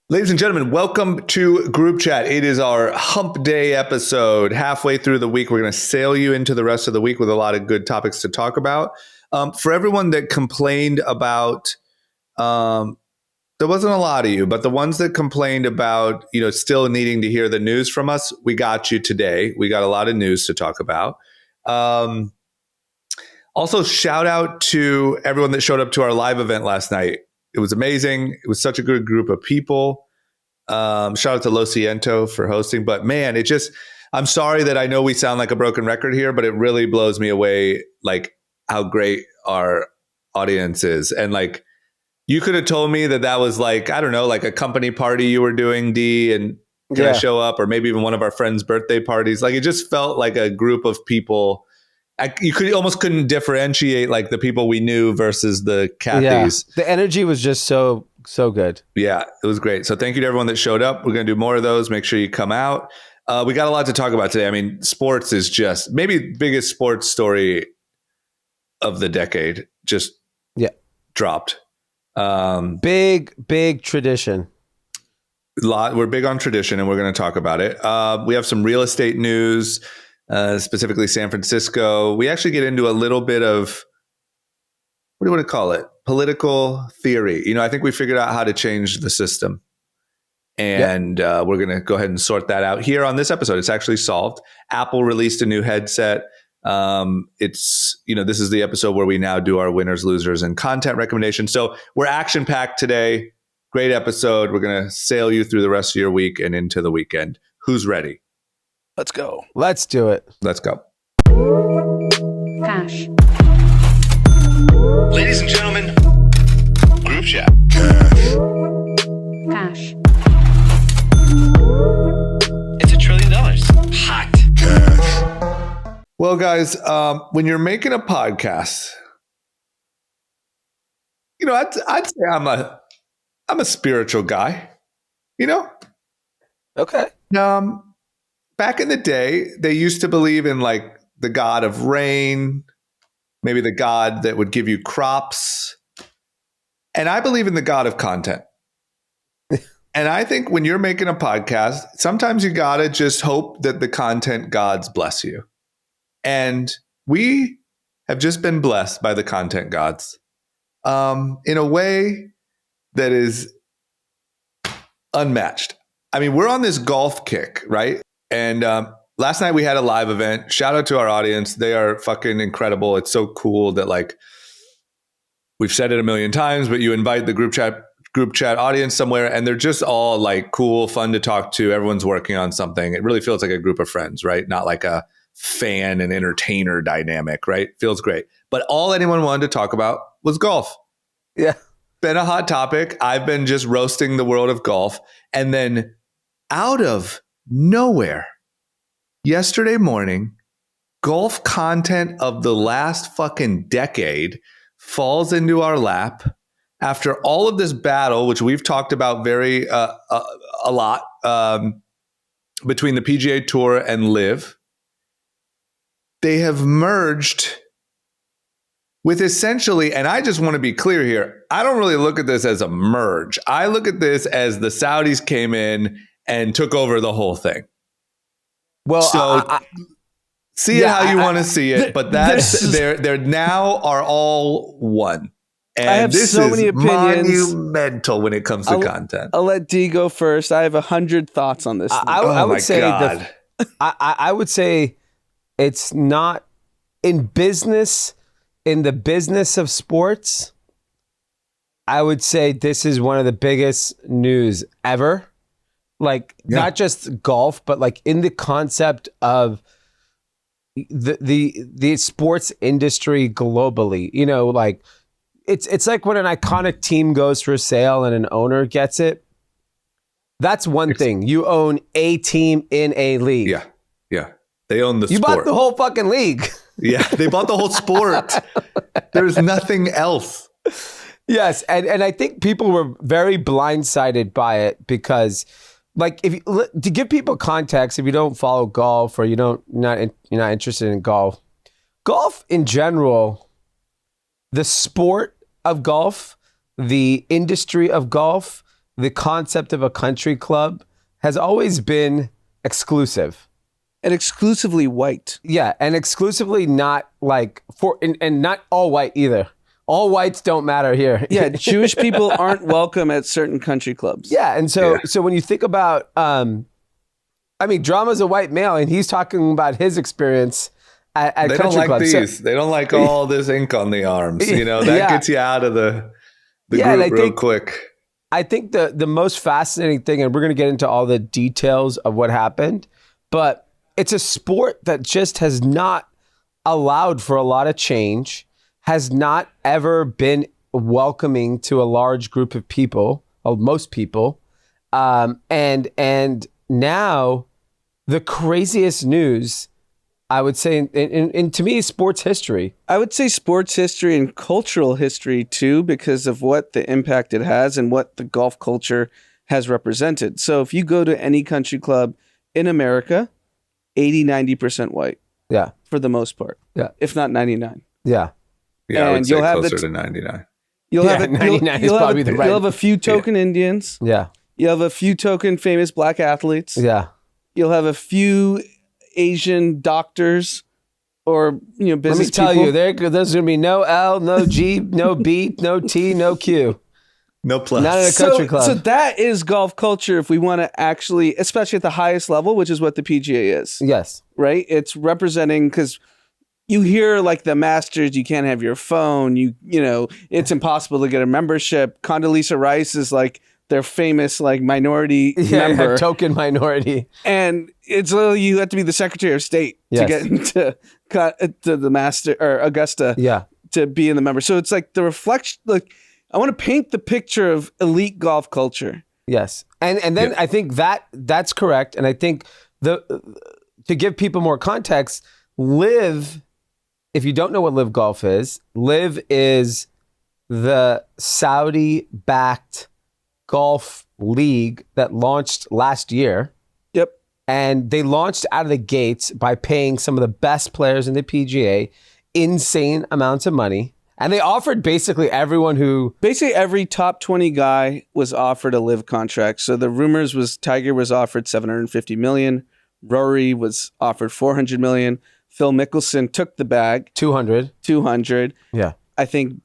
Ladies and gentlemen, welcome to Group Chat. It is our hump day episode. Halfway through the week, we're going to sail you into the rest of the week with a lot of good topics to talk about. For everyone that complained about, there wasn't a lot of you, but the ones that complained about, still needing to hear the news from us, we got you today. We got a lot of news to talk about. Also, shout out to everyone that showed up to our live event last night. It was amazing. It was such a good group of people. Shout out to Lo Ciento for hosting. But man, I'm sorry that I know we sound like a broken record here, but it really blows me away, like how great our audience is. And like, you could have told me that was like, I don't know, like a company party you were doing, D, and can I show up? Or maybe even one of our friends' birthday parties. Like, it just felt like a group of people. You almost couldn't differentiate like the people we knew versus the Cathys. Yeah. The energy was just so good. Yeah, it was great. So thank you to everyone that showed up. We're going to do more of those. Make sure you come out. We got a lot to talk about today. I mean, sports is just maybe biggest sports story of the decade. Just dropped. Big tradition. We're big on tradition, and we're going to talk about it. We have some real estate news. Specifically San Francisco. We actually get into a little bit of, what do you want to call it? Political theory. I think we figured out how to change the system. And we're going to go ahead and sort that out here on this episode. It's actually solved. Apple released a new headset. This is the episode where we now do our winners, losers, and content recommendations. So we're action-packed today. Great episode. We're going to sail you through the rest of your week and into the weekend. Who's ready? Let's go. Let's do it. Let's go. Cash. Ladies and gentlemen, Group Chat. Cash. It's $1 trillion. Hot. Well, guys, when you're making a podcast, I'd say I'm a spiritual guy. Okay. Back in the day, they used to believe in like the god of rain, maybe the god that would give you crops. And I believe in the god of content. And I think when you're making a podcast, sometimes you got to just hope that the content gods bless you. And we have just been blessed by the content gods in a way that is unmatched. I mean, we're on this golf kick, right? And last night we had a live event. Shout out to our audience. They are fucking incredible. It's so cool that like we've said it a million times, but you invite the group chat audience somewhere and they're just all like cool, fun to talk to. Everyone's working on something. It really feels like a group of friends, right? Not like a fan and entertainer dynamic, right? Feels great. But all anyone wanted to talk about was golf. Yeah. Been a hot topic. I've been just roasting the world of golf. And then out of nowhere, yesterday morning, golf content of the last fucking decade falls into our lap after all of this battle, which we've talked about a lot between the PGA Tour and LIV. They have merged with essentially, and I just want to be clear here, I don't really look at this as a merge. I look at this as the Saudis came in and took over the whole thing. Well, so see it how you want to see it, but they're now are all one. And I have this so is many opinions. monumental when it comes to content. I'll let D go first. I have 100 thoughts on this. I would say I would say it's not in business. In the business of sports, I would say this is one of the biggest news ever. Like not just golf, but like in the concept of the sports industry globally. Like it's like when an iconic team goes for sale and an owner gets it. That's one thing. You own a team in a league. Yeah. Yeah. They own the sport. You bought the whole fucking league. Yeah. They bought the whole sport. There's nothing else. Yes. And I think people were very blindsided by it because, like, to give people context, if you don't follow golf or you're not interested in golf in general, the sport of golf, the industry of golf the concept of a country club has always been exclusive. And exclusively white. Yeah, and exclusively not like and not all white either. All whites don't matter here. Yeah, Jewish people aren't welcome at certain country clubs. Yeah, and so when you think about, Drama's a white male, and he's talking about his experience at they country don't like clubs. these. They don't like all this ink on the arms. That gets you out of the group real quick. I think the most fascinating thing, and we're going to get into all the details of what happened, but it's a sport that just has not allowed for a lot of change, has not ever been welcoming to a large group of people, most people. And now the craziest news, I would say, in to me, sports history. I would say sports history and cultural history too, because of what the impact it has and what the golf culture has represented. So if you go to any country club in America, 80-90% white. Yeah. For the most part. Yeah. If not 99. Yeah. Yeah, I would say closer to 99. You'll have 99 is probably the right. You'll have a few token Indians. Yeah. You'll have a few token famous black athletes. Yeah. You'll have a few Asian doctors or business people. Let me tell you, there's going to be no L, no G, no B, no T, no Q. No plus. Not in a country club. So that is golf culture if we want to actually, especially at the highest level, which is what the PGA is. Yes. Right? It's representing, because you hear like the Masters, you can't have your phone, you know, it's impossible to get a membership. Condoleezza Rice is like their famous like minority member. Token minority. And it's literally, you have to be the Secretary of State to get into the Master or Augusta to be in the member. So it's like the reflection, like I want to paint the picture of elite golf culture. Yes. And then I think that's correct. And I think to give people more context, LIV, if you don't know what LIV Golf is, LIV is the Saudi-backed golf league that launched last year. Yep. And they launched out of the gates by paying some of the best players in the PGA insane amounts of money. And they offered basically every top 20 guy was offered a LIV contract. So the rumors was Tiger was offered $750 million. Rory was offered $400 million. Phil Mickelson took the bag. 200. Yeah. I think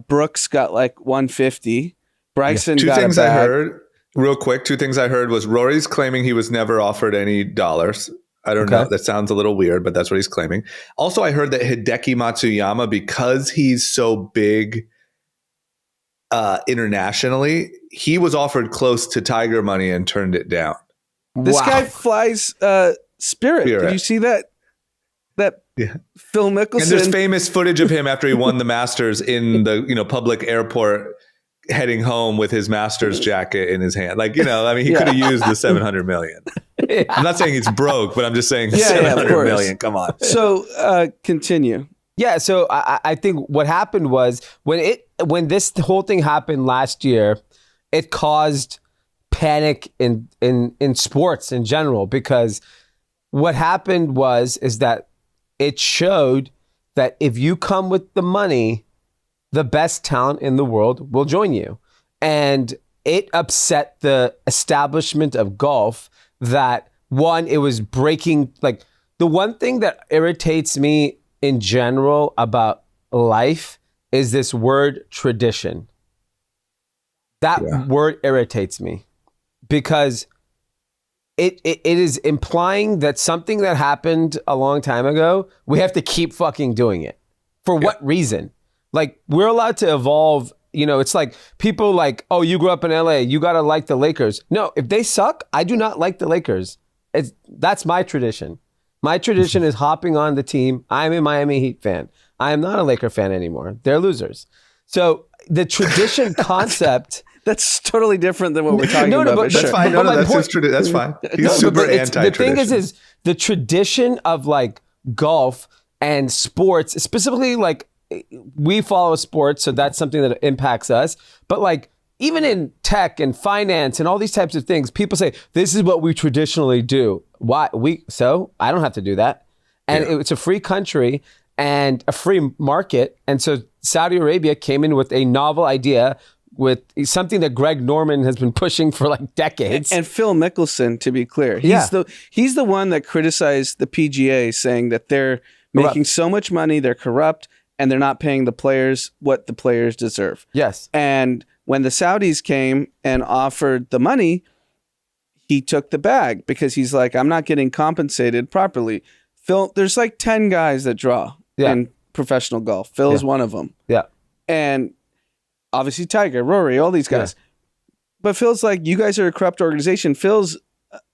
Brooks got like 150. Bryson got a bag. Two things I heard real quick. Two things I heard was Rory's claiming he was never offered any dollars. I don't know. That sounds a little weird, but that's what he's claiming. Also, I heard that Hideki Matsuyama, because he's so big internationally, he was offered close to Tiger money and turned it down. This guy flies Spirit. Did you see that? Phil Mickelson. And there's famous footage of him after he won the Masters in the public airport, heading home with his Masters jacket in his hand. Like, he could have used the $700 million. Yeah. I'm not saying it's broke, but I'm just saying $700 million. Come on. So continue. Yeah. So I think what happened was when this whole thing happened last year, it caused panic in sports in general, because what happened is that it showed that if you come with the money, the best talent in the world will join you. And it upset the establishment of golf that, one, it was breaking, like, the one thing that irritates me in general about life is this word tradition. That word irritates me, because it is implying that something that happened a long time ago, we have to keep fucking doing it. For what reason? Like, we're allowed to evolve. It's like people like, oh, you grew up in LA, you got to like the Lakers. No, if they suck, I do not like the Lakers. That's my tradition. My tradition is hopping on the team. I'm a Miami Heat fan. I am not a Laker fan anymore. They're losers. So the tradition concept... That's totally different than what we're talking about. But that's fine. That's fine. He's super anti-tradition. The thing is the tradition of like golf and sports, specifically like we follow sports, so that's something that impacts us. But like even in tech and finance and all these types of things, people say, this is what we traditionally do. Why? So I don't have to do that. And it's a free country and a free market. And so Saudi Arabia came in with a novel idea. with something that Greg Norman has been pushing for like decades. And Phil Mickelson, to be clear, he's the one that criticized the PGA, saying that they're making so much money, they're corrupt, and they're not paying the players what the players deserve. Yes. And when the Saudis came and offered the money, he took the bag because he's like, I'm not getting compensated properly. Phil, there's like 10 guys that draw in professional golf. Phil is one of them. Yeah. And obviously Tiger, Rory, all these guys. Yeah. But Phil's like, you guys are a corrupt organization. Phil's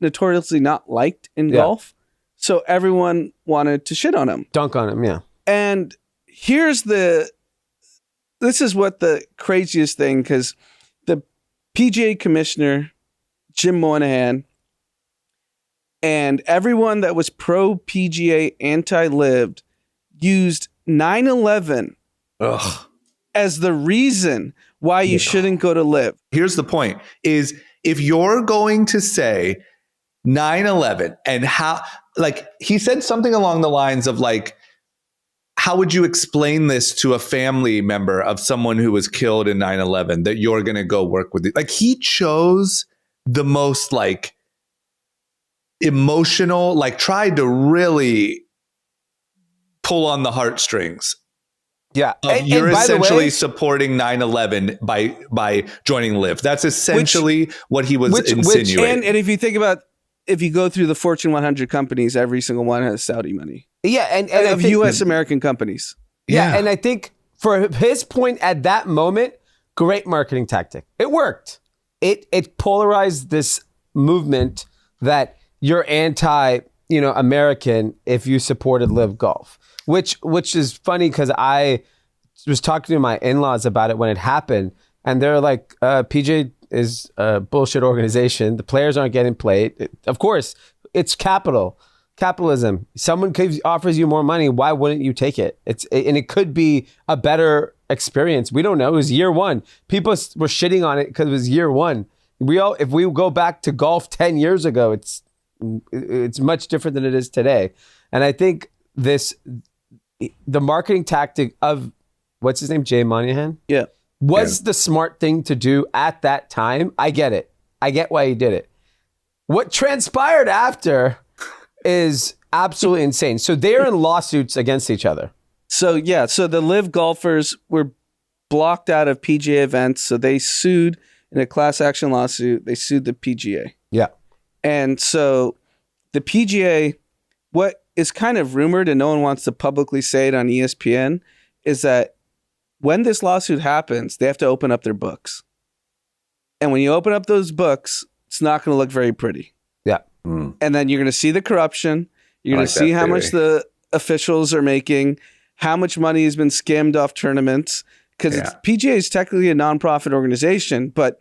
notoriously not liked in golf. So everyone wanted to shit on him. Dunk on him, yeah. And this is what the craziest thing, because the PGA commissioner, Jim Moynihan, and everyone that was pro PGA, anti-LIV, used 9/11 as the reason why you shouldn't go to LIV. Here's the point, is if you're going to say 9/11 and how, like he said something along the lines of like, how would you explain this to a family member of someone who was killed in 9/11 that you're going to go work with? Like he chose the most like emotional, like tried to really pull on the heartstrings. Yeah. You're essentially supporting 9/11 by joining LIV. That's essentially what he was insinuating. And if you think about, if you go through the Fortune 100 companies, every single one has Saudi money. Yeah. And of U.S. American companies. Yeah. And I think for his point at that moment, great marketing tactic. It worked. It polarized this movement that you're anti-American if you supported LIV Golf, which is funny because I was talking to my in-laws about it when it happened, and they're like, PJ is a bullshit organization. The players aren't getting played. Of course, it's capitalism. Someone offers you more money. Why wouldn't you take it? And it could be a better experience. We don't know. It was year one. People were shitting on it because it was year one. If we go back to golf 10 years ago, it's much different than it is today. And I think the marketing tactic of, what's his name? Jay Moynihan? Yeah. Was the smart thing to do at that time. I get it. I get why he did it. What transpired after is absolutely insane. So they're in lawsuits against each other. So the LIV golfers were blocked out of PGA events. So they sued in a class action lawsuit. They sued the PGA. Yeah. And so the PGA, what is kind of rumored and no one wants to publicly say it on ESPN, is that when this lawsuit happens, they have to open up their books. And when you open up those books, it's not going to look very pretty. Yeah. And then you're going to see the corruption. You're going to see how much the officials are making, how much money has been skimmed off tournaments. Because PGA is technically a nonprofit organization, but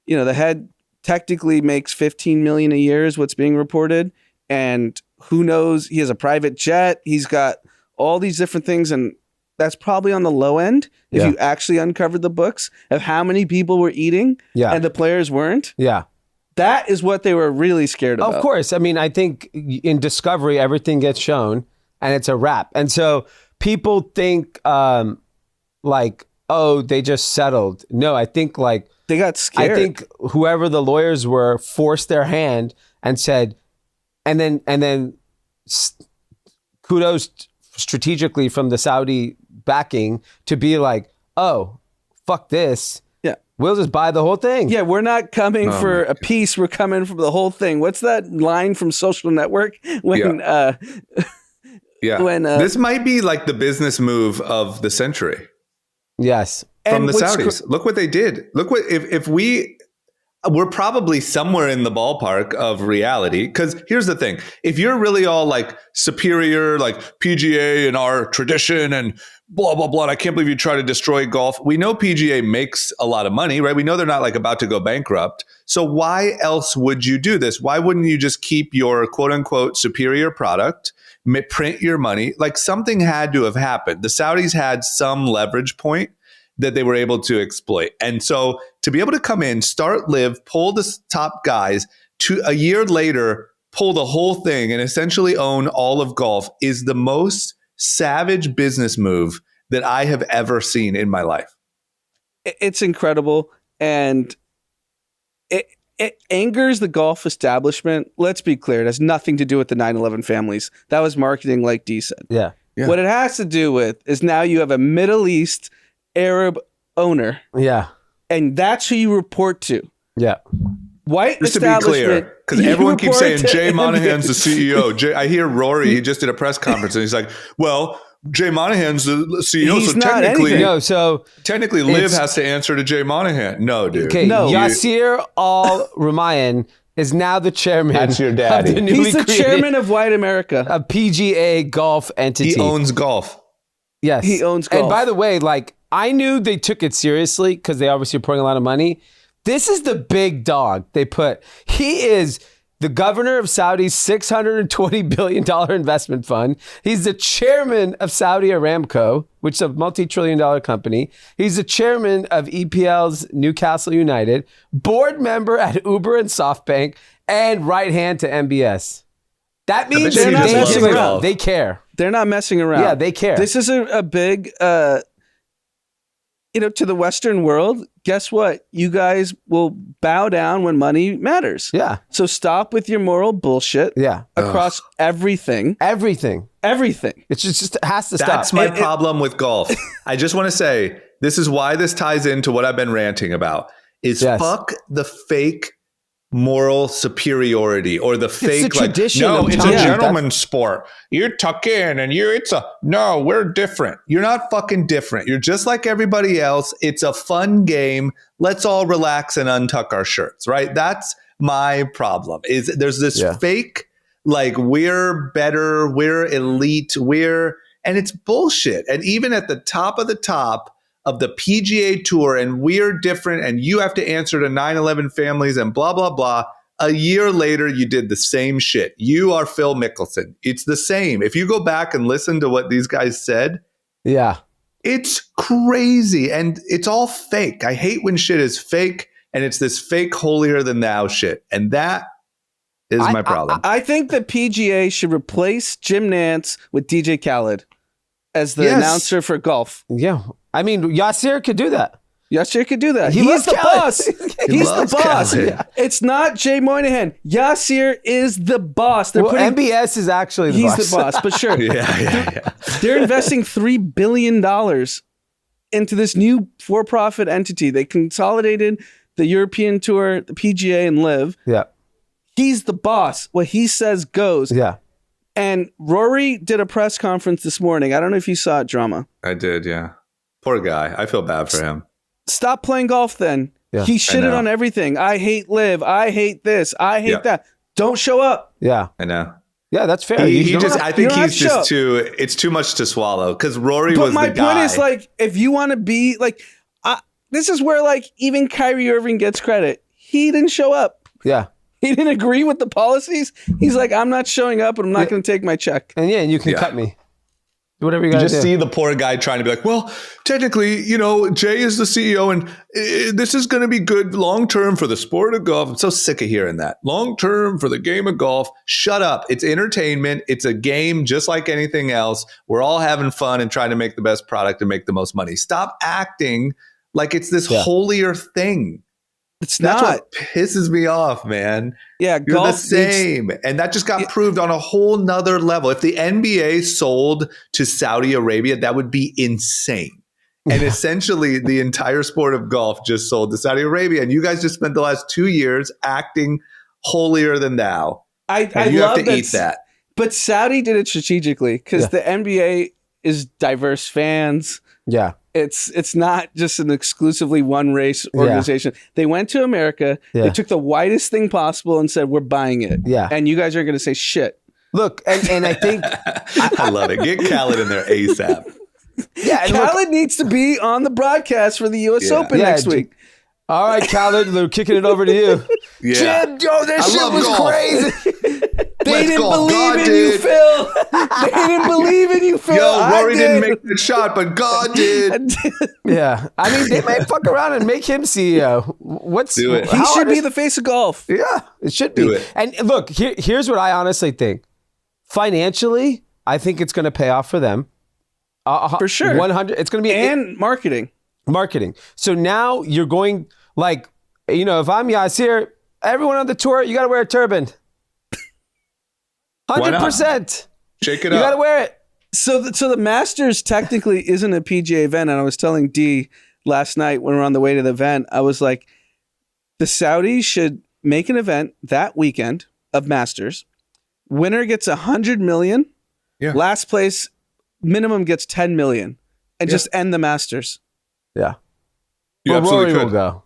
the head technically makes $15 million a year is what's being reported. And who knows, he has a private jet. He's got all these different things. And that's probably on the low end if you actually uncovered the books of how many people were eating and the players weren't. Yeah. That is what they were really scared about. Of course. I mean, I think in Discovery, everything gets shown and it's a wrap. And so people think they just settled. No, I think they got scared. I think whoever the lawyers were forced their hand and said, and then kudos strategically from the Saudi backing to be like, oh, fuck this. Yeah. We'll just buy the whole thing. Yeah, we're not coming for a piece. We're coming for the whole thing. What's that line from Social Network? When this might be like the business move of the century. Yes. From the Saudis. Look what they did. Look what, if we're probably somewhere in the ballpark of reality. Because here's the thing. If you're really all like superior, like PGA and our tradition and blah, blah, blah, and I can't believe you try to destroy golf. We know PGA makes a lot of money, right? We know they're not like about to go bankrupt. So why else would you do this? Why wouldn't you just keep your quote unquote superior product, print your money? Like something had to have happened. The Saudis had some leverage point that they were able to exploit. And so to be able to come in, start LIV, pull the top guys, to a year later, pull the whole thing and essentially own all of golf is the most savage business move that I have ever seen in my life. It's incredible. and it angers the golf establishment. Let's be clear. It has nothing to do with the 9/11 families. That was marketing, like D said. Yeah. What it has to do with is now you have a Middle East Arab owner. Yeah. And that's who you report to. Yeah. White Just to be establishment. clear, because everyone keeps saying Jay Monahan's the NBA. CEO. I hear Rory, he just did a press conference and he's like, well, Jay Monahan's the CEO, He's so not technically, anything. No, so technically LIV has to answer to Jay Monahan. No, dude. okay, No. Yasir Al-Rumayyan is now the chairman. That's your daddy. Of the newly He's the created- chairman of White America. a PGA golf entity. He owns golf. Yes. He owns And golf. by the way, like, I knew they took it seriously because they obviously are pouring a lot of money. This is the big dog they put. He is the governor of Saudi's $620 billion investment fund. He's the chairman of Saudi Aramco, which is a multi-trillion-dollar company. He's the chairman of EPL's Newcastle United, board member at Uber and SoftBank, and right hand to MBS. That means they're not messing around. They care. They're not messing around. Yeah, they care. This is a big, to the Western world, guess what? You guys will bow down when money matters. Yeah. So stop with your moral bullshit Yeah. across everything. Everything. Everything. It just has to stop. That's my problem with golf. I just want to say, this is why this ties into what I've been ranting about, is Yes. fuck the fake moral superiority or the fake tradition no, of it's time. a Yeah, gentleman's sport. You tuck in and no, we're different. You're not fucking different. You're just like everybody else. It's a fun game. Let's all relax and untuck our shirts, right? That's my problem. Is there's this fake, like, we're better, we're elite, and it's bullshit. And even at the top of the PGA Tour, and we're different, and you have to answer to 9/11 families and blah, blah, blah. A year later, you did the same shit. You are Phil Mickelson. It's the same. If you go back and listen to what these guys said, it's crazy. And it's all fake. I hate when shit is fake, and it's this fake holier than thou shit. And that is my problem. I think the PGA should replace Jim Nantz with DJ Khaled as the announcer for golf. Yeah. I mean, Yasir could do that. Yasir could do that. He He's loves the Khaled. boss. He's the boss. Khaled. It's not Jay Monahan. Yasir is the boss. They're putting MBS is actually the he's boss. the boss, but sure. Yeah. They're investing $3 billion into this new for-profit entity. They consolidated the European Tour, the PGA, and LIV. Yeah. He's the boss. What he says goes. Yeah. And Rory did a press conference this morning. I don't know if you saw it, Drama. I did, yeah. Poor guy. I feel bad for him. Stop playing golf then. Yeah. He shitted on everything. I hate LIV. I hate this. I hate that. Don't show up. Yeah. I know. Yeah, that's fair. I think he's just it's too much to swallow, because Rory was the guy. But my point is, like, if you want to be like, this is where, like, even Kyrie Irving gets credit. He didn't show up. Yeah. He didn't agree with the policies. He's like, I'm not showing up, and I'm not going to take my check. And you can cut me. Do whatever you You got to do. just see the poor guy trying to be like, well, technically, Jay is the CEO, and this is going to be good long-term for the sport of golf. I'm so sick of hearing that. Long-term for the game of golf. Shut up. It's entertainment. It's a game just like anything else. We're all having fun and trying to make the best product and make the most money. Stop acting like it's this holier thing. It's That's not. what pisses me off, man. Yeah, You're golf the same. And that just got proved on a whole nother level. If the NBA sold to Saudi Arabia, that would be insane. And essentially, the entire sport of golf just sold to Saudi Arabia. And you guys just spent the last 2 years acting holier than thou. I you love have to eat that. But Saudi did it strategically because the NBA is diverse fans. Yeah. It's not just an exclusively one race organization. Yeah. They went to America. Yeah. They took the widest thing possible and said, we're buying it. Yeah. And you guys are going to say shit. Look, and I think... I love it. Get Khaled in there ASAP. Yeah, Khaled needs to be on the broadcast for the U.S. Open next week. All right, Khaled, they're kicking it over to you. Yeah. Jim, that shit was golf. crazy. They didn't believe in you, Phil. They didn't believe in you, Phil. Yo, Rory didn't make the shot, but God did. Yeah. I mean, they might fuck around and make him CEO. Do it. He should be the face of golf. Yeah, it should be. Do it. And look, here's what I honestly think. Financially, I think it's going to pay off for them. For sure. 100. It's going to be... And marketing. Marketing. So now you're going... Like, if I'm Yasir, everyone on the tour, you got to wear a turban. 100%. Shake it You up. got to wear it. So the Masters technically isn't a PGA event. And I was telling D last night when we were on the way to the event, I was like, the Saudis should make an event that weekend of Masters. Winner gets 100 million. Yeah. Last place minimum gets 10 million, and just end the Masters. Yeah. You Well, absolutely Rory could. will go.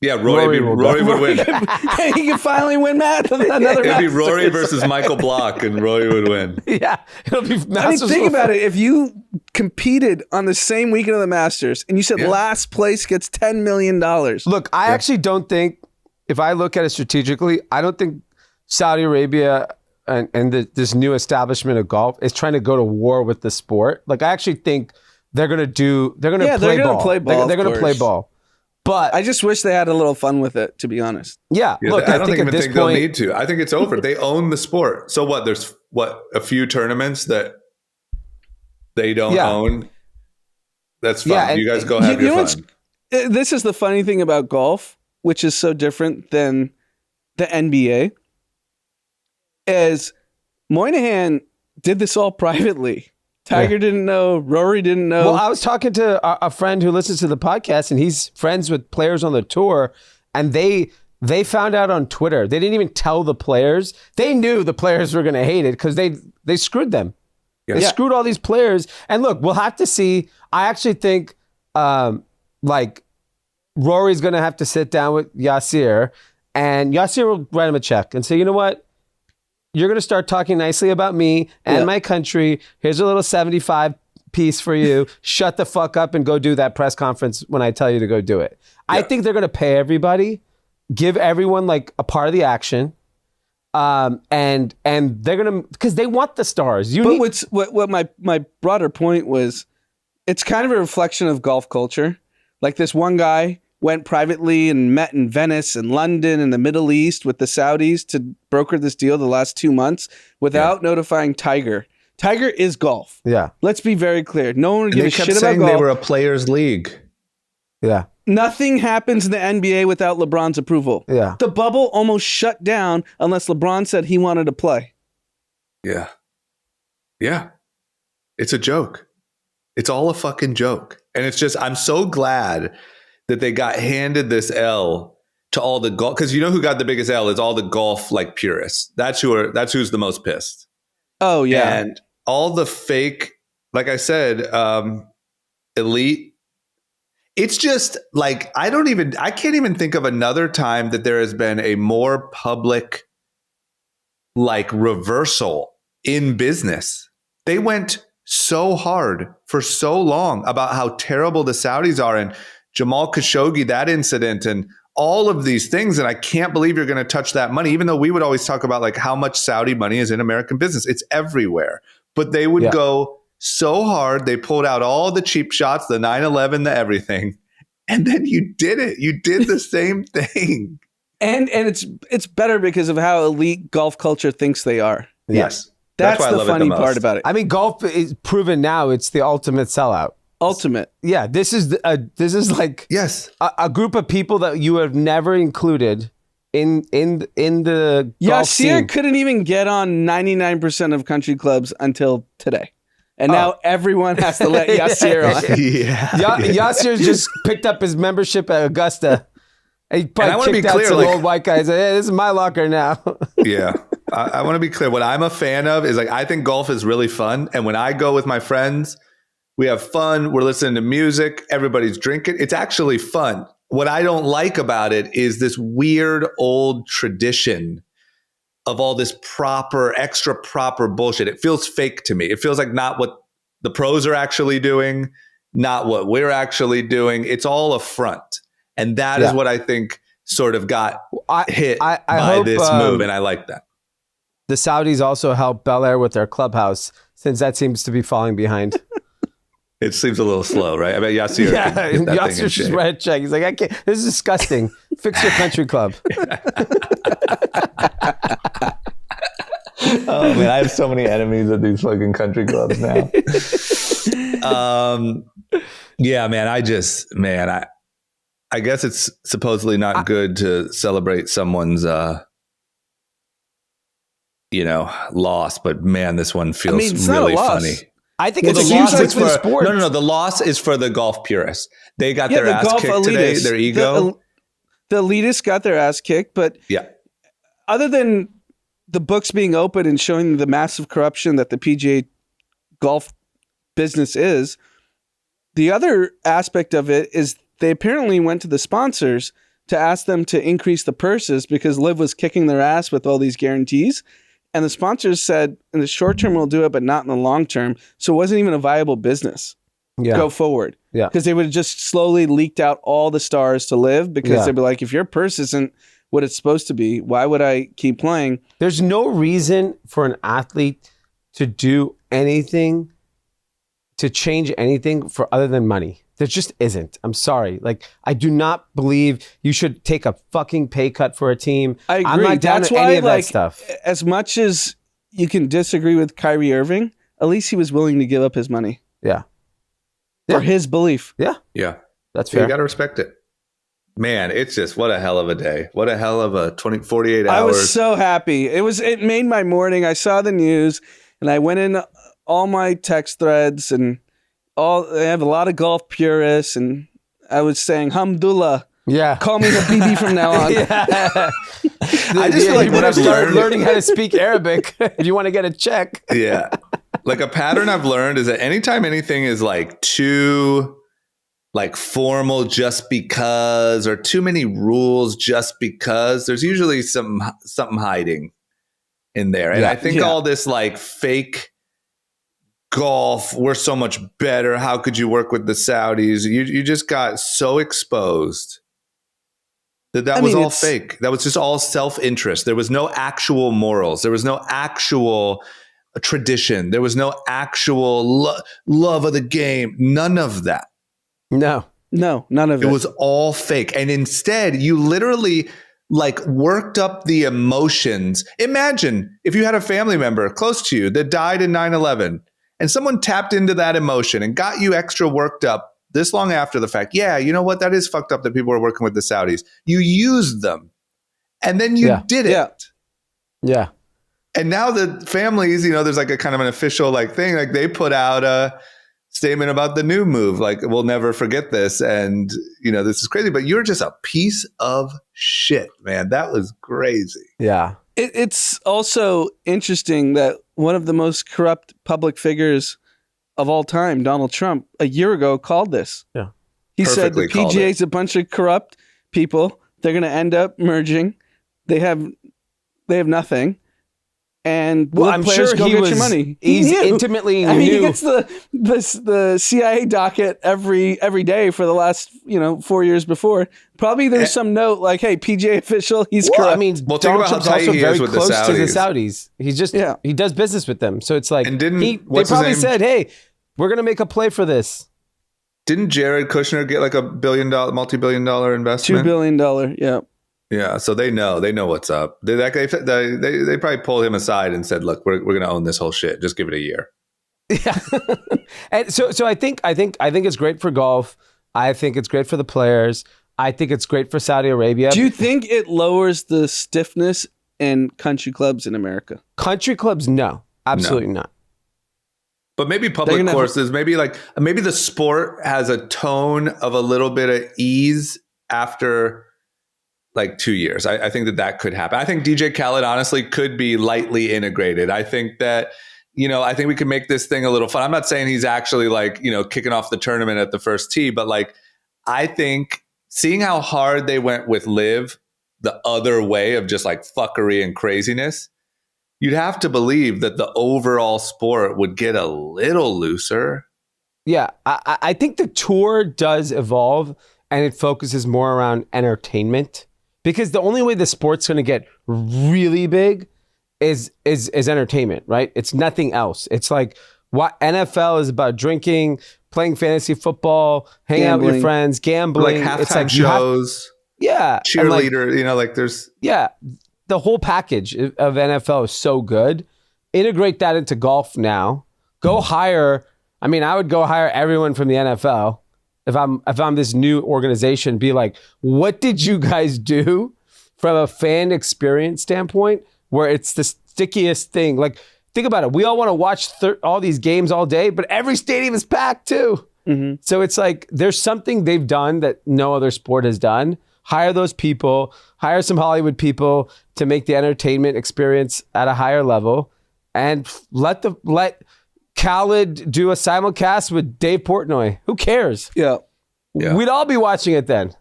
Yeah, Rory would win. He can finally win another It'd be Masters. Rory versus Michael Block, and Rory would win. Yeah. It'll be I mean, Masters. think about it. If you competed on the same weekend of the Masters and you said last place gets $10 million. Look, I actually don't think, if I look at it strategically, I don't think Saudi Arabia and this new establishment of golf is trying to go to war with the sport. Like, I actually think they're going to play ball. They're going to play ball. But I just wish they had a little fun with it, to be honest. yeah, look, I don't think even at this think they'll point, need to. I think it's over. They own the sport. So what? There's a few tournaments that they don't own. That's fine. Yeah, you guys go have your fun. This is the funny thing about golf, which is so different than the NBA, is Moynihan did this all privately. Tiger didn't know. Rory didn't know. Well, I was talking to a friend who listens to the podcast, and he's friends with players on the tour, and they found out on Twitter. They didn't even tell the players. They knew the players were going to hate it because they screwed them. Yeah. They screwed all these players. And look, we'll have to see. I actually think like Rory's going to have to sit down with Yasir, and Yasir will write him a check and say, you know what? You're going to start talking nicely about me and my country. Here's a little 75 piece for you. Shut the fuck up and go do that press conference when I tell you to go do it. Yeah. I think they're going to pay everybody, give everyone like a part of the action. And they're going to, because they want the stars. What my broader point was, it's kind of a reflection of golf culture. Like, this one guy went privately and met in Venice and London and the Middle East with the Saudis to broker this deal the last 2 months without notifying Tiger. Tiger is golf. Yeah. Let's be very clear. No one would give a shit about golf. They kept saying they were a players' league. Yeah. Nothing happens in the NBA without LeBron's approval. Yeah. The bubble almost shut down unless LeBron said he wanted to play. Yeah. Yeah. It's a joke. It's all a fucking joke. And it's just, I'm so glad that they got handed this L to all the golf, because you know who got the biggest L is all the golf like purists. That's who's the most pissed. Oh yeah. And all the fake, like I said, elite. It's just like, I can't even think of another time that there has been a more public like reversal in business. They went so hard for so long about how terrible the Saudis are, and Jamal Khashoggi, that incident, and all of these things. And I can't believe you're going to touch that money, even though we would always talk about like how much Saudi money is in American business. It's everywhere. But they would go so hard. They pulled out all the cheap shots, the 9/11, the everything. And then you did it. You did the same thing. And it's better because of how elite golf culture thinks they are. Yes. That's why I the love funny it the part most. about it. I mean, golf is proven now it's the ultimate sellout. Ultimate. Yeah, this is like a group of people that you have never included in the golf scene. Yasir couldn't even get on 99% of country clubs until today. And now everyone has to let Yasir on. Yasir just picked up his membership at Augusta. And he probably kicked out some old white guys. Hey, this is my locker now. Yeah. I want to be clear. What I'm a fan of is like, I think golf is really fun. And when I go with my friends, we have fun. We're listening to music. Everybody's drinking. It's actually fun. What I don't like about it is this weird old tradition of all this extra proper bullshit. It feels fake to me. It feels like not what the pros are actually doing, not what we're actually doing. It's all a front. And that is what I think sort of got hit by this move. And I like that. The Saudis also help Bel Air with their clubhouse, since that seems to be falling behind. It seems a little slow, right? I bet Yasir. Yasir just read a check. He's like, I can't. This is disgusting. Fix your country club. Oh man, I have so many enemies at these fucking country clubs now. Yeah, man. I guess it's supposedly not good to celebrate someone's, loss. But man, this one feels really funny. I think it's a huge loss for the sport. No. The loss is for the golf purists. They got their ass kicked today. Their ego. The elitists got their ass kicked. But other than the books being open and showing the massive corruption that the PGA golf business is, the other aspect of it is they apparently went to the sponsors to ask them to increase the purses because LIV was kicking their ass with all these guarantees. And the sponsors said, in the short term, we'll do it, but not in the long term. So it wasn't even a viable business go forward. Yeah. Because they would have just slowly leaked out all the stars to LIV because they'd be like, if your purse isn't what it's supposed to be, why would I keep playing? There's no reason for an athlete to do anything, to change anything for other than money. There just isn't. I'm sorry. Like, I do not believe you should take a fucking pay cut for a team. I agree. I'm not down That's to why, any of that stuff. As much as you can disagree with Kyrie Irving, at least he was willing to give up his money. Yeah. For his belief. Yeah. Yeah. That's fair. You got to respect it. Man, it's just, what a hell of a day. What a hell of a 48 hours. I was so happy. It made my morning. I saw the news and I went in all my text threads and I have a lot of golf purists, and I was saying, Hamdulillah. Yeah. Call me the BB from now on. I just feel like what I've learned, learning how to speak Arabic if you want to get a check. Yeah. Like a pattern I've learned is that anytime anything is like too like formal just because, or too many rules just because, there's usually something hiding in there. And I think all this like fake golf, we're so much better, how could you work with the Saudis, you just got so exposed that was all fake. That was just all self-interest. There was no actual morals, there was no actual tradition, there was no actual love of the game, none of that. No, none of it. It was all fake. And instead you literally like worked up the emotions. Imagine if you had a family member close to you that died in 9/11 and someone tapped into that emotion and got you extra worked up this long after the fact. Yeah, you know what? That is fucked up that people are working with the Saudis. You used them and then you did it. Yeah. And now the families, there's like a kind of an official like thing. Like they put out a statement about the new move. Like, we'll never forget this. And, this is crazy. But you're just a piece of shit, man. That was crazy. Yeah. It's also interesting that one of the most corrupt public figures of all time, Donald Trump, a year ago called this. Yeah. He said the PGA is a bunch of corrupt people. They're going to end up merging. They have nothing. And I'm sure go he get was. Your money. He's intimately knew. He gets the CIA docket every day for the last 4 years before. Probably there's some note like, "Hey, PGA official, he's corrupt." I mean, Donald Trump's also very close to the Saudis. He's just he does business with them, so it's like they probably said, "Hey, we're gonna make a play for this." Didn't Jared Kushner get like $1 multi-billion-dollar investment? $2 billion, yeah. Yeah, so they know what's up. They probably pulled him aside and said, "Look, we're going to own this whole shit. Just give it a year." Yeah, and so I think it's great for golf. I think it's great for the players. I think it's great for Saudi Arabia. Do you think it lowers the stiffness in country clubs in America? Country clubs, no, absolutely not. But maybe public courses, maybe the sport has a tone of a little bit of ease after like 2 years. I think that could happen. I think DJ Khaled honestly could be lightly integrated. I think that, I think we could make this thing a little fun. I'm not saying he's actually like, kicking off the tournament at the first tee, but like, I think seeing how hard they went with LIV the other way of just like fuckery and craziness, you'd have to believe that the overall sport would get a little looser. Yeah. I think the tour does evolve and it focuses more around entertainment. Because the only way the sport's going to get really big is entertainment, right? It's nothing else. It's like what NFL is about: drinking, playing fantasy football, hanging out with your friends, gambling. Like halftime it's like shows. Cheerleader. There's the whole package of NFL is so good. Integrate that into golf now. Go hire. I mean, I would go hire everyone from the NFL if I'm this new organization, be like, what did you guys do from a fan experience standpoint where it's the stickiest thing? Like, think about it. We all want to watch all these games all day, but every stadium is packed too. Mm-hmm. So it's like there's something they've done that no other sport has done. Hire those people, hire some Hollywood people to make the entertainment experience at a higher level, and let Khaled do a simulcast with Dave Portnoy. Who cares? Yeah. We'd all be watching it then.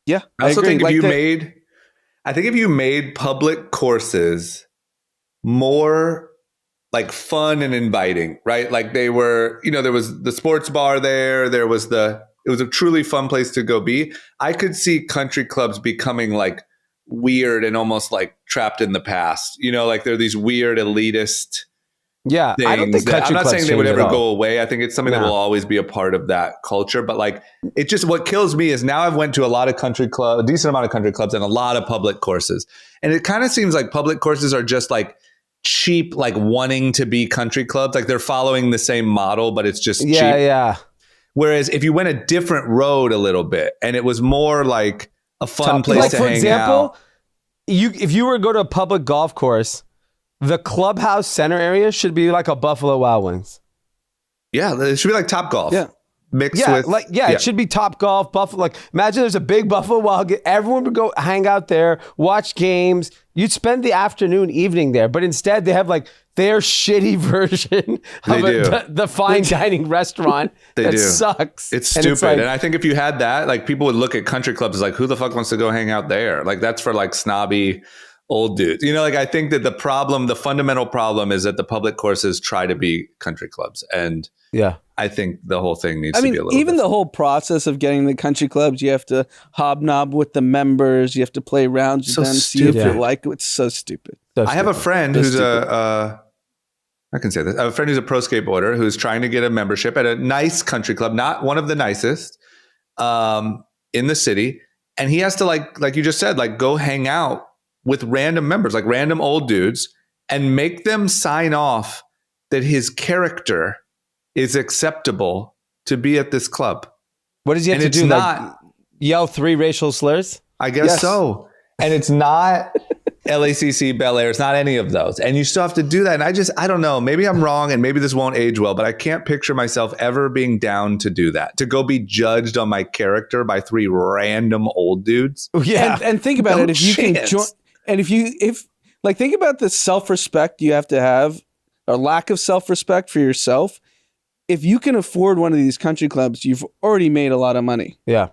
Yeah. I also think if you made public courses more like fun and inviting, right? Like they were, there was the sports bar there. It was a truly fun place to go be. I could see country clubs becoming like weird and almost like trapped in the past. Like they're these weird elitist things. I don't think I'm not saying they would ever go away. I think it's something that will always be a part of that culture. But like, it just, what kills me is now I've went to a lot of a decent amount of country clubs and a lot of public courses. And it kind of seems like public courses are just like cheap, like wanting to be country clubs. Like they're following the same model, but it's just cheap. Yeah. Whereas if you went a different road a little bit and it was more like a fun place to hang out. For example, if you were to go to a public golf course, the clubhouse center area should be like a Buffalo Wild Wings. Yeah, it should be like Top Golf. Yeah. Mixed with... It should be Top Golf, Buffalo. Like, imagine there's a big Buffalo Wild. Everyone would go hang out there, watch games. You'd spend the afternoon, evening there. But instead, they have like their shitty version of the fine dining restaurant that sucks. It's stupid. And I think if you had that, like people would look at country clubs as like, who the fuck wants to go hang out there? Like that's for like snobby old dudes. Like I think that the fundamental problem is that the public courses try to be country clubs. And I think the whole thing needs to be a little even bit. The whole process of getting the country clubs, you have to hobnob with the members. You have to play rounds with them, see if you like it. It's so stupid. I have a friend who's I can say this. I have a friend who's a pro skateboarder who's trying to get a membership at a nice country club, not one of the nicest, in the city. And he has to like you just said, like go hang out with random members, like random old dudes, and make them sign off that his character is acceptable to be at this club. What does he have to do? Like yell 3 racial slurs? I guess so. And it's not LACC, Bel Air. It's not any of those. And you still have to do that. And I don't know. Maybe I'm wrong and maybe this won't age well, but I can't picture myself ever being down to do that. To go be judged on my character by 3 random old dudes. Yeah. And think about it. If you can join, and if think about the self-respect you have to have, or lack of self-respect for yourself. If you can afford one of these country clubs, you've already made a lot of money. Yeah.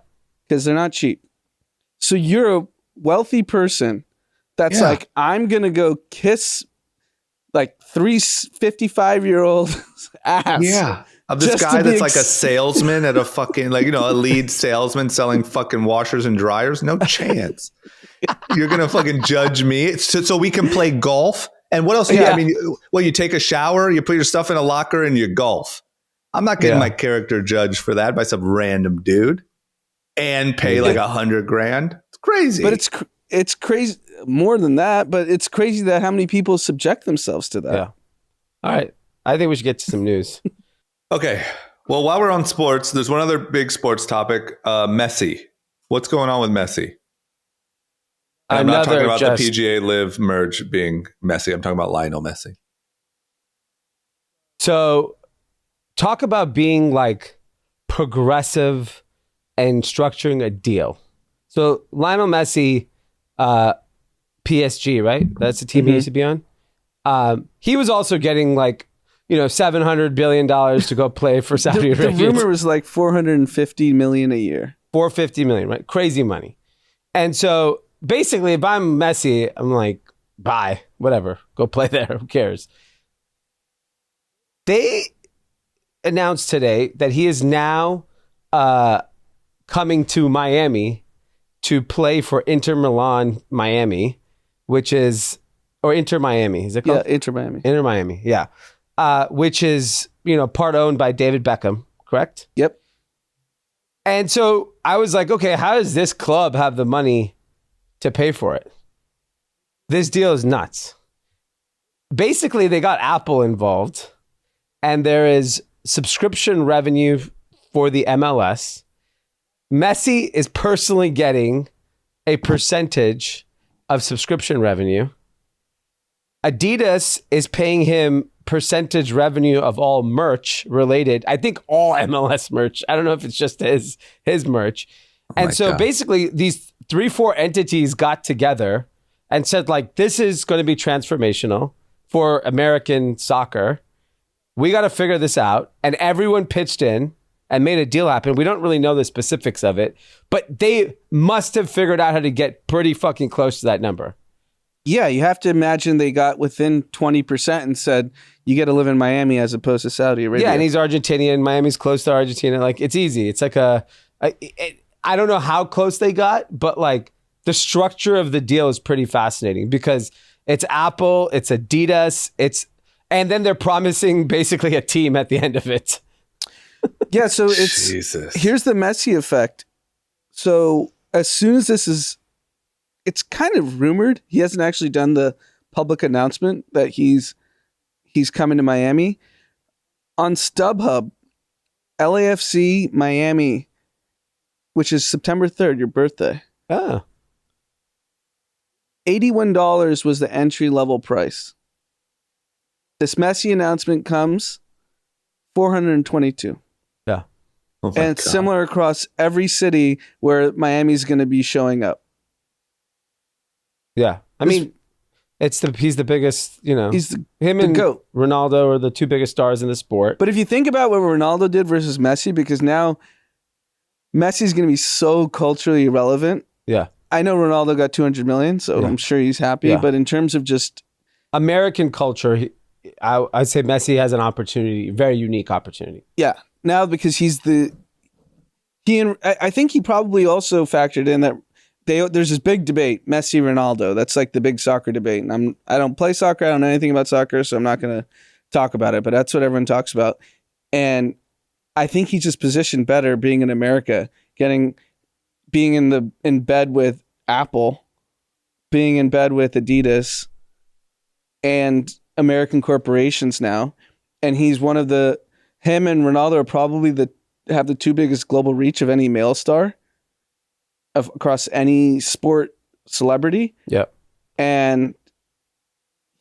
Because they're not cheap. So you're a wealthy person that's like, I'm going to go kiss like 3 55-year-old ass. Yeah. Of this guy that's like a salesman at a fucking, like, a lead salesman selling fucking washers and dryers. No chance. You're going to fucking judge me so we can play golf. And what else? I mean, you take a shower, you put your stuff in a locker and you golf. I'm not getting my character judged for that by some random dude and pay like $100,000. It's crazy. But it's crazy more than that. But it's crazy that how many people subject themselves to that. Yeah. All right. I think we should get to some news. Okay. Well, while we're on sports, there's one other big sports topic. Messi. What's going on with Messi? I'm not talking about the PGA LIV merge being Messi. I'm talking about Lionel Messi. So talk about being like progressive and structuring a deal. So Lionel Messi, PSG, right? That's the team he used to be on. He was also getting like, $700 billion to go play for Saudi Arabia. The rumor was like $450 million a year. $450 million, right? Crazy money. And so basically, if I'm Messi, I'm like, bye, whatever, go play there. Who cares? They announced today that he is now coming to Miami to play for Inter Milan Miami, which is, or Inter Miami, is it called? Yeah, Inter Miami. Inter Miami, yeah. Which is, part owned by David Beckham, correct? Yep. And so I was like, okay, how does this club have the money to pay for it? This deal is nuts. Basically, they got Apple involved, and there is subscription revenue for the MLS, Messi is personally getting a percentage of subscription revenue. Adidas is paying him percentage revenue of all merch related. I think all MLS merch. I don't know if it's just his merch. And so basically these 3-4 entities got together and said, like, this is going to be transformational for American soccer. We got to figure this out. And everyone pitched in and made a deal happen. We don't really know the specifics of it, but they must have figured out how to get pretty fucking close to that number. Yeah, you have to imagine they got within 20% and said, you get to live in Miami as opposed to Saudi Arabia. Yeah, and he's Argentinian. Miami's close to Argentina. Like, it's easy. It's like I don't know how close they got, but like the structure of the deal is pretty fascinating because it's Apple, it's Adidas, and then they're promising basically a team at the end of it. Yeah, so it's here's the Messi effect. So as soon as it's kind of rumored, he hasn't actually done the public announcement that he's coming to Miami. On StubHub, LAFC Miami, which is September 3rd, your birthday. Oh. $81 was the entry level price. This Messi announcement comes $422. Yeah. Oh and it's similar across every city where Miami's going to be showing up. Yeah. I mean, he's the biggest, he's him the and GOAT. Ronaldo are the two biggest stars in the sport. But if you think about what Ronaldo did versus Messi, because now Messi's going to be so culturally relevant. Yeah. I know Ronaldo got 200 million, so I'm sure he's happy. Yeah. But in terms of just American culture, I'd say Messi has an opportunity, very unique opportunity. Yeah. Now, because I think he probably also factored in that there's this big debate, Messi, Ronaldo. That's like the big soccer debate. And I don't play soccer. I don't know anything about soccer, so I'm not going to talk about it. But that's what everyone talks about. And I think he's just positioned better being in America, being in bed with Apple, being in bed with Adidas and American corporations now. And he's him and Ronaldo are probably have the two biggest global reach of any male star across any sport celebrity. Yeah. And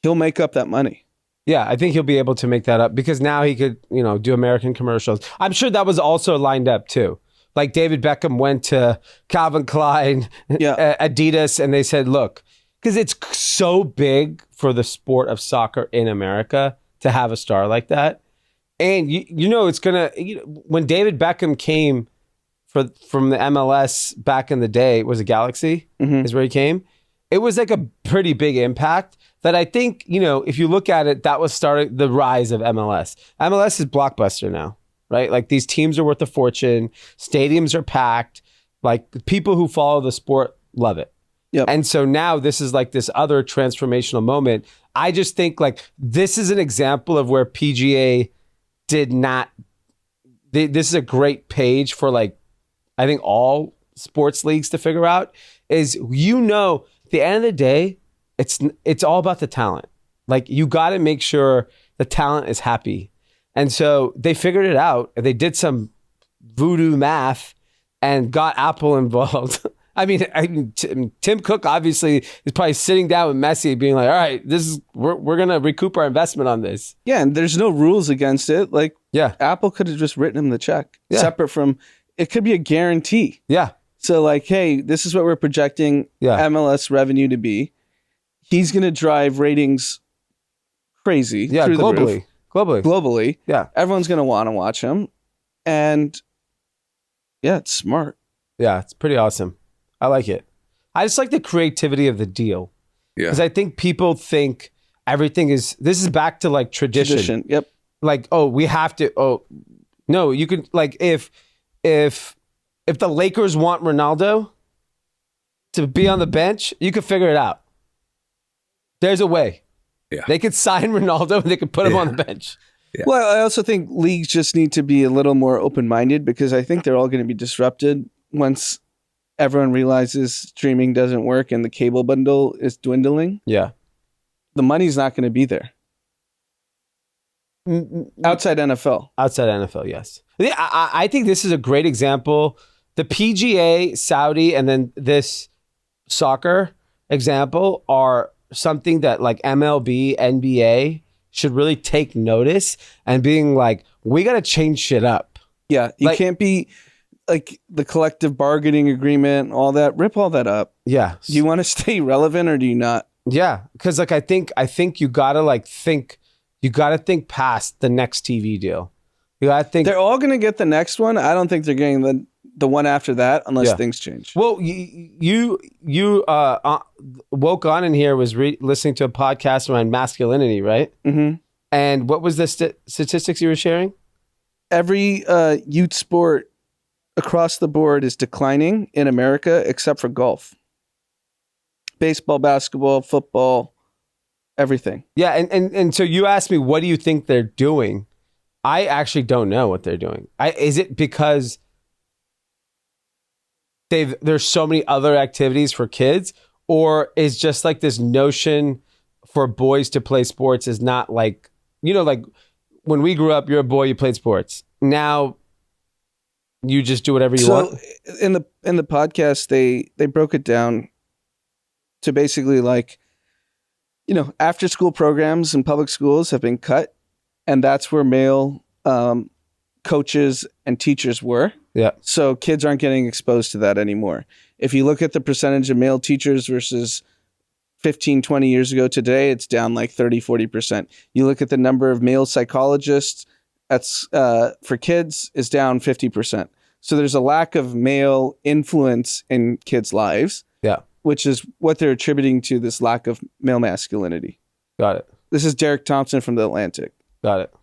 he'll make up that money. Yeah, I think he'll be able to make that up because now he could, do American commercials. I'm sure that was also lined up too. Like David Beckham went to Calvin Klein, Adidas, and they said, look, because it's so big for the sport of soccer in America to have a star like that. And it's going to, when David Beckham came from the MLS back in the day, was it Galaxy is where he came? It was like a pretty big impact that I think, if you look at it, that was starting the rise of MLS. MLS is blockbuster now, right? Like these teams are worth a fortune. Stadiums are packed. Like people who follow the sport love it. Yep. And so now this is like this other transformational moment. I just think like this is an example of where PGA did not. This is a great page for like, I think all sports leagues to figure out is, at the end of the day, it's all about the talent. Like you got to make sure the talent is happy. And so they figured it out. They did some voodoo math and got Apple involved. I mean, Tim Cook obviously is probably sitting down with Messi being like, all right, we're going to recoup our investment on this. Yeah. And there's no rules against it. Like Apple could have just written him the check separate from, it could be a guarantee. Yeah. So like, hey, this is what we're projecting MLS revenue to be. He's going to drive ratings crazy. Yeah, through globally. Globally. Yeah. Everyone's going to want to watch him. And yeah, it's smart. Yeah, it's pretty awesome. I like it. I just like the creativity of the deal. Yeah. Because I think people think everything this is back to like tradition. Yep. Like, we have to, no, you can, like, if the Lakers want Ronaldo to be on the bench, you can figure it out. There's a way. Yeah. They could sign Ronaldo and they could put him on the bench. Yeah. Well, I also think leagues just need to be a little more open-minded because I think they're all going to be disrupted once everyone realizes streaming doesn't work and the cable bundle is dwindling. Yeah. The money's not going to be there. Outside NFL. Outside NFL, yes. I think this is a great example the PGA, Saudi, and then this soccer example are something that like MLB, NBA should really take notice and being like, we got to change shit up. Yeah, you can't be like the collective bargaining agreement, all that. Rip all that up. Yeah. Do you want to stay relevant or do you not? Yeah, because like I think you gotta think past the next TV deal. You gotta think they're all gonna get the next one. I don't think they're getting the one after that unless things change. Well, you woke on in here was listening to a podcast around masculinity, right? Mm-hmm. And what was the statistics you were sharing? Every youth sport across the board is declining in America except for golf. Baseball, basketball, football, everything. Yeah, and so you asked me, what do you think they're doing? I actually don't know what they're doing. Is it because there's so many other activities for kids, or is just like this notion for boys to play sports is not like, like when we grew up, you're a boy, you played sports. Now you just do whatever you want. In the podcast, they broke it down to basically like, after school programs in public schools have been cut, and that's where male coaches and teachers were. Yeah. So kids aren't getting exposed to that anymore. If you look at the percentage of male teachers versus 15, 20 years ago today, it's down like 30, 40%. You look at the number of male psychologists, that's for kids is down 50%. So there's a lack of male influence in kids' lives. Yeah. Which is what they're attributing to this lack of male masculinity. Got it. This is Derek Thompson from The Atlantic. Got it.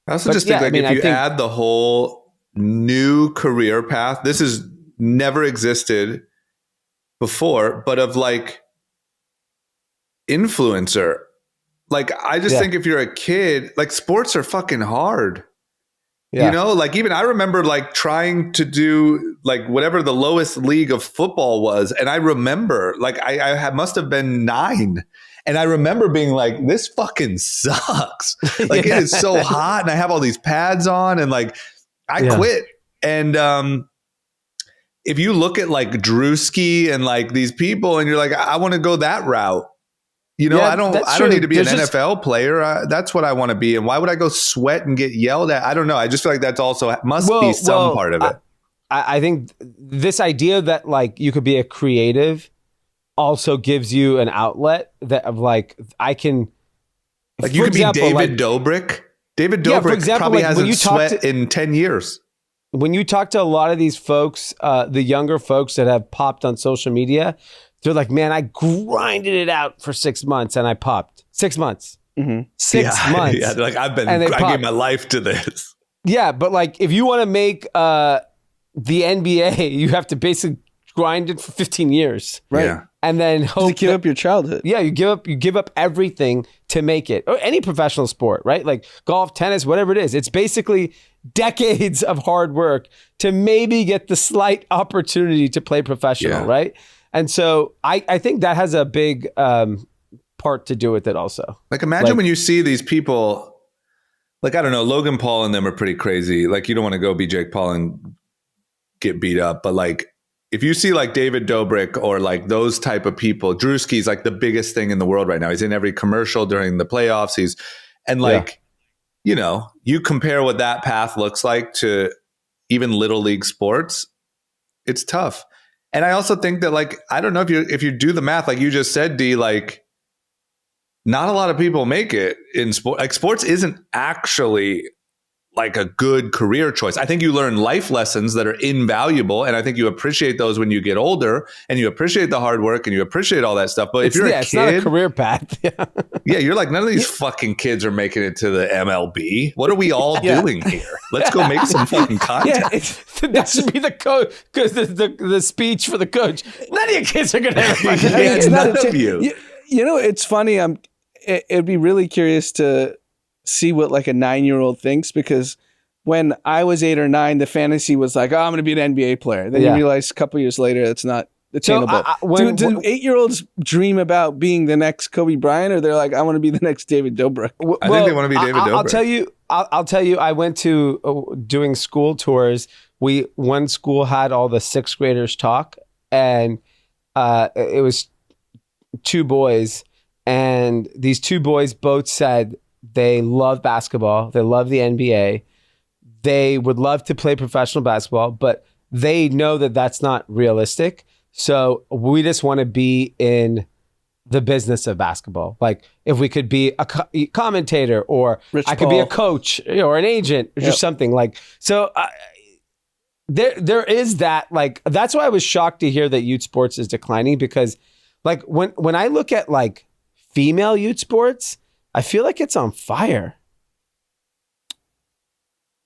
I also just think if you add the whole new career path, this has never existed before, but of like influencer. Like, I just think if you're a kid, like sports are fucking hard. Yeah. Like even I remember like trying to do like whatever the lowest league of football was. And I remember like I must have been 9. And I remember being like, this fucking sucks. Like it is so hot and I have all these pads on and like I quit. And if you look at like Drewski and like these people and you're like, I want to go that route. I don't need to be an NFL player. That's what I want to be. And why would I go sweat and get yelled at? I don't know. I just feel like that's also must be some part of it. I think this idea that like you could be a creative also gives you an outlet that of like, I can. Like you could be David Dobrik. David Dobrik probably hasn't sweat in 10 years. When you talk to a lot of these folks, the younger folks that have popped on social media, they're like, man, I grinded it out for 6 months and I popped. 6 months. Mm-hmm. 6 months. Yeah, like I gave my life to this. Yeah, but like if you want to make the NBA, you have to basically grind it for 15 years. Right. Yeah. And then hope to give up your childhood. Yeah, you give up everything to make it. Or any professional sport, right? Like golf, tennis, whatever it is. It's basically decades of hard work to maybe get the slight opportunity to play professional, right? And so I think that has a big part to do with it also. Like imagine when you see these people, like, I don't know, Logan Paul and them are pretty crazy. Like you don't want to go be Jake Paul and get beat up. But like if you see like David Dobrik or like those type of people, Drewski's like the biggest thing in the world right now. He's in every commercial during the playoffs. You compare what that path looks like to even little league sports, it's tough. And I also think that like, I don't know if you do the math, like you just said, D, like not a lot of people make it in sport. Like sports isn't actually like a good career choice. I think you learn life lessons that are invaluable. And I think you appreciate those when you get older and you appreciate the hard work and you appreciate all that stuff. But if you're a kid, it's not a career path. You're like, none of these fucking kids are making it to the MLB. What are we all doing here? Let's go make some fucking content. That should be the coach, because the speech for the coach. None of your kids are going to ever fucking it's none of you. It's funny. It'd be really curious to see what like a 9-year-old thinks, because when I was 8 or 9, the fantasy was like, I'm going to be an NBA player. Then you realize a couple years later, it's not attainable. So, do 8-year-olds dream about being the next Kobe Bryant, or they're like, I want to be the next David Dobrik? I think they want to be David Dobrik. I'll tell you, I went to doing school tours one school had all the sixth graders talk, and it was two boys, and these two boys both said they love basketball, they love the NBA, they would love to play professional basketball, but they know that that's not realistic. So we just want to be in the business of basketball. Like if we could be a commentator, or I could be a coach, or an agent, or just something like. So there is that. Like that's why I was shocked to hear that youth sports is declining, because like when I look at like female youth sports, I feel like it's on fire.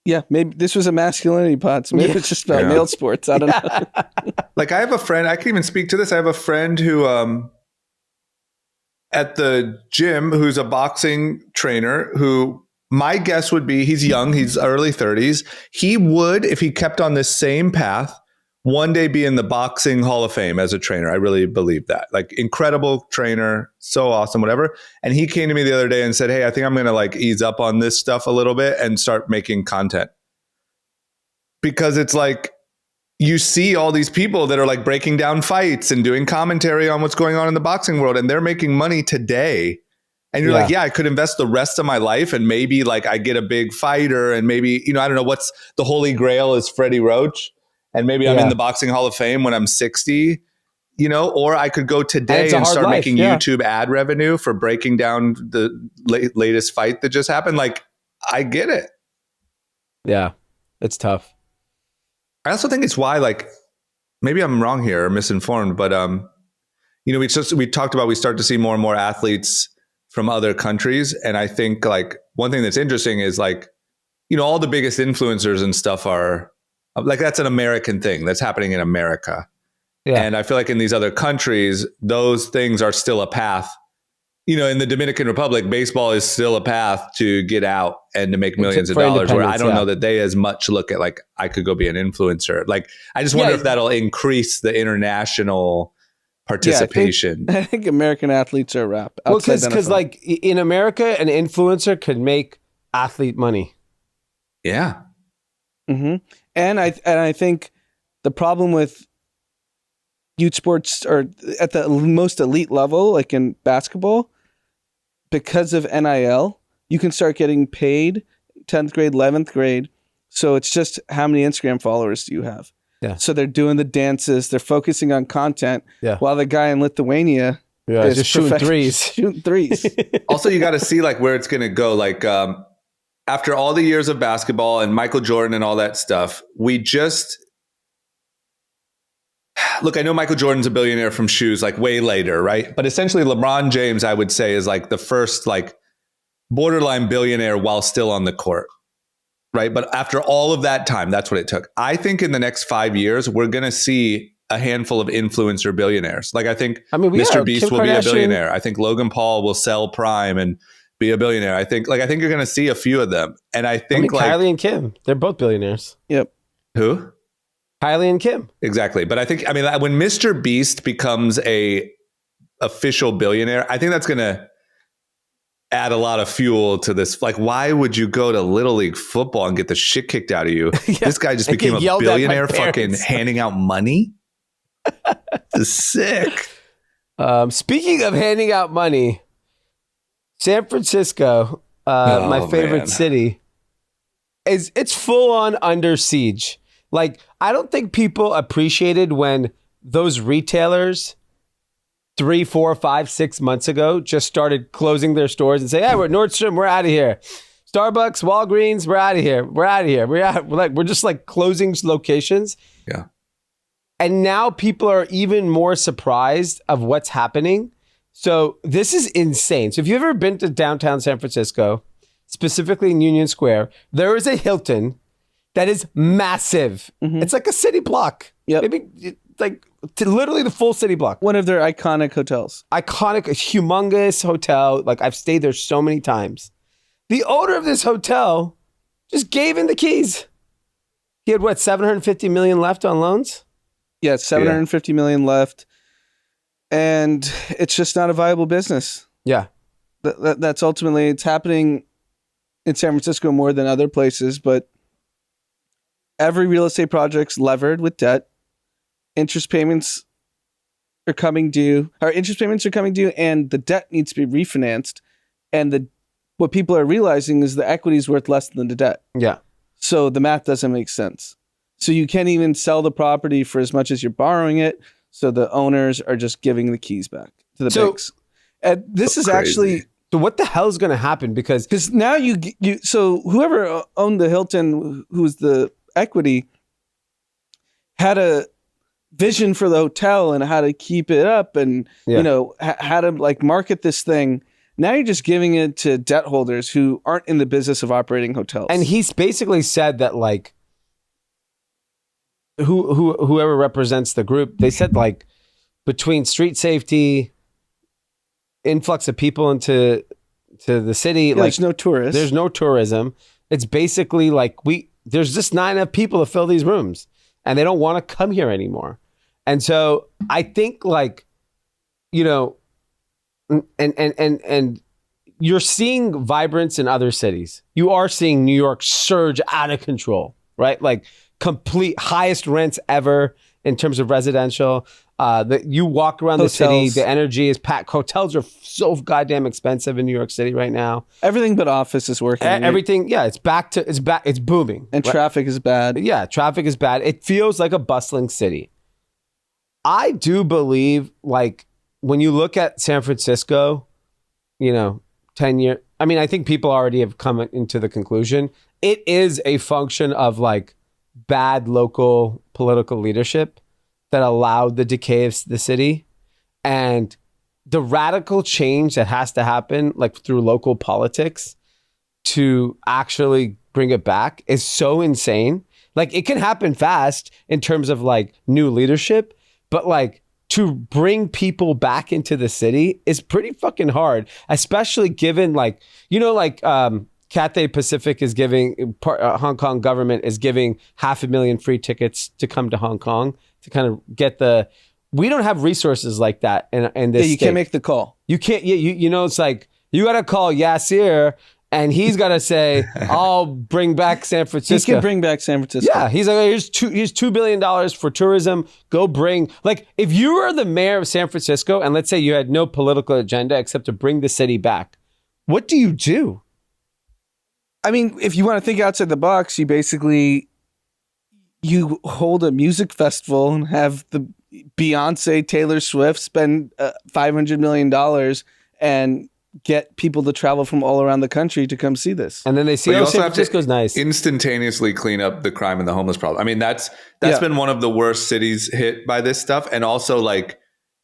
Yeah, maybe this was a masculinity pod, so maybe it's just about male sports. I don't know. Like I have a friend, I can even speak to this. I have a friend who at the gym who's a boxing trainer, who my guess would be he's young, he's early 30s. He would, if he kept on this same path, one day be in the boxing Hall of Fame as a trainer. I really believe that. Like incredible trainer, so awesome, whatever. And he came to me the other day and said, hey, I think I'm going to like ease up on this stuff a little bit and start making content. Because it's like, you see all these people that are like breaking down fights and doing commentary on what's going on in the boxing world, and they're making money today. And you're like, yeah, I could invest the rest of my life and maybe like I get a big fighter, and maybe, I don't know, what's the holy grail is Freddie Roach. And maybe I'm in the boxing Hall of Fame when I'm 60, or I could go today and start making YouTube ad revenue for breaking down the latest fight that just happened. Like, I get it. Yeah, it's tough. I also think it's why, like, maybe I'm wrong here or misinformed, but, we talked about, we start to see more and more athletes from other countries. And I think like one thing that's interesting is like, all the biggest influencers and stuff are, like that's an American thing that's happening in America. Yeah. And I feel like in these other countries, those things are still a path. In the Dominican Republic, baseball is still a path to get out and to make millions of dollars, where I don't know that they as much look at like, I could go be an influencer. Like, I just wonder if that'll increase the international participation. I think American athletes are wrap. Well, because like in America, an influencer could make athlete money. Yeah. Mm-hmm. And I think the problem with youth sports, or at the most elite level, like in basketball, because of NIL, you can start getting paid 10th grade, 11th grade. So it's just how many Instagram followers do you have? Yeah. So they're doing the dances, they're focusing on content, while the guy in Lithuania is just shooting threes. Also, you got to see like where it's going to go. Like, after all the years of basketball and Michael Jordan and all that stuff, look, I know Michael Jordan's a billionaire from shoes like way later, right? But essentially LeBron James, I would say, is like the first like borderline billionaire while still on the court, right? But after all of that time, that's what it took. I think in the next 5 years, we're going to see a handful of influencer billionaires. Like Mr. Beast will be a billionaire. I think Logan Paul will sell Prime and be a billionaire. I think you're going to see a few of them. And I think Kylie and Kim, they're both billionaires. Yep. Who? Kylie and Kim. Exactly. But I think, when Mr. Beast becomes a official billionaire, I think that's going to add a lot of fuel to this. Like, why would you go to Little League football and get the shit kicked out of you? This guy just became a billionaire fucking handing out money. This is sick. Speaking of handing out money, San Francisco, my favorite city, it's full on under siege. Like, I don't think people appreciated when those retailers 3, 4, 5, 6 months ago just started closing their stores and say, "Hey, we're Nordstrom, we're out of here. Starbucks, Walgreens, we're out of here. We're out of here. We're just like closing locations." Yeah. And now people are even more surprised of what's happening. So this is insane. So if you've ever been to downtown San Francisco, specifically in Union Square, there is a Hilton that is massive. Mm-hmm. It's like a city block. Yeah, maybe like literally the full city block. One of their iconic hotels. Iconic, humongous hotel. Like, I've stayed there so many times. The owner of this hotel just gave in the keys. He had what, 750 million left on loans? Yeah, 750 million left. And it's just not a viable business. Yeah. That's ultimately, it's happening in San Francisco more than other places, but every real estate project's levered with debt. Interest payments are coming due. And the debt needs to be refinanced. And what people are realizing is the equity is worth less than the debt. Yeah. So the math doesn't make sense. So you can't even sell the property for as much as you're borrowing it. So the owners are just giving the keys back to the banks. And this is actually... So what the hell is going to happen? Because now so whoever owned the Hilton, who's the equity, had a vision for the hotel and how to keep it up and, how to like market this thing. Now you're just giving it to debt holders who aren't in the business of operating hotels. And he's basically said that like whoever represents the group, they said like between street safety, influx of people into the city, like there's no tourists. There's no tourism. It's basically like there's just not enough people to fill these rooms, and they don't want to come here anymore. And so I think like, and you're seeing vibrance in other cities. You are seeing New York surge out of control, right? Like complete highest rents ever in terms of residential. You walk around the city, the energy is packed. Hotels are so goddamn expensive in New York City right now. Everything but office is working. Everything, yeah, it's booming. And traffic is bad. Yeah, traffic is bad. It feels like a bustling city. I do believe, like, when you look at San Francisco, 10 years, I mean, I think people already have come into the conclusion. It is a function of, like, bad local political leadership that allowed the decay of the city, and the radical change that has to happen like through local politics to actually bring it back is so insane. Like it can happen fast in terms of like new leadership, but like to bring people back into the city is pretty fucking hard, especially given like, Cathay Pacific is giving, Hong Kong government is giving 500,000 free tickets to come to Hong Kong to kind of get we don't have resources like that in this you state. Can't make the call. You can't, it's like, you got to call Yasser and he's got to say, I'll bring back San Francisco. He can bring back San Francisco. Yeah, he's like, here's $2 billion for tourism. Go bring, like, if you were the mayor of San Francisco and let's say you had no political agenda except to bring the city back, what do you do? I mean, if you want to think outside the box, you hold a music festival and have the Beyonce, Taylor Swift spend $500 million and get people to travel from all around the country to come see this. And then they see, San Francisco's nice. Instantaneously clean up the crime and the homeless problem. I mean, that's been one of the worst cities hit by this stuff. And also like,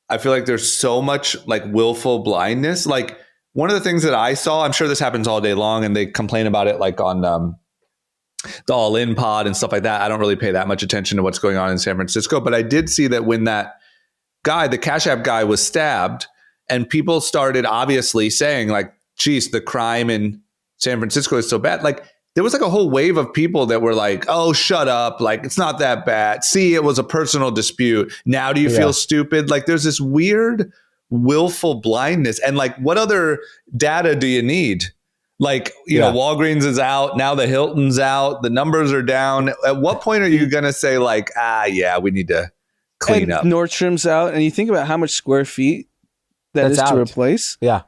I feel like there's so much like willful blindness. Like one of the things that I saw, I'm sure this happens all day long and they complain about it like on the All In pod and stuff like that. I don't really pay that much attention to what's going on in San Francisco, but I did see that when that guy, the Cash App guy, was stabbed and people started obviously saying like, geez, the crime in San Francisco is so bad. Like there was like a whole wave of people that were like, oh, shut up. Like it's not that bad. See, it was a personal dispute. Now do you feel stupid? Like there's this weird willful blindness. And like, what other data do you need? Like, Walgreens is out. Now the Hilton's out. The numbers are down. At what point are you going to say like, we need to clean up? Nordstrom's out. And you think about how much square feet that's is out to replace. Yeah.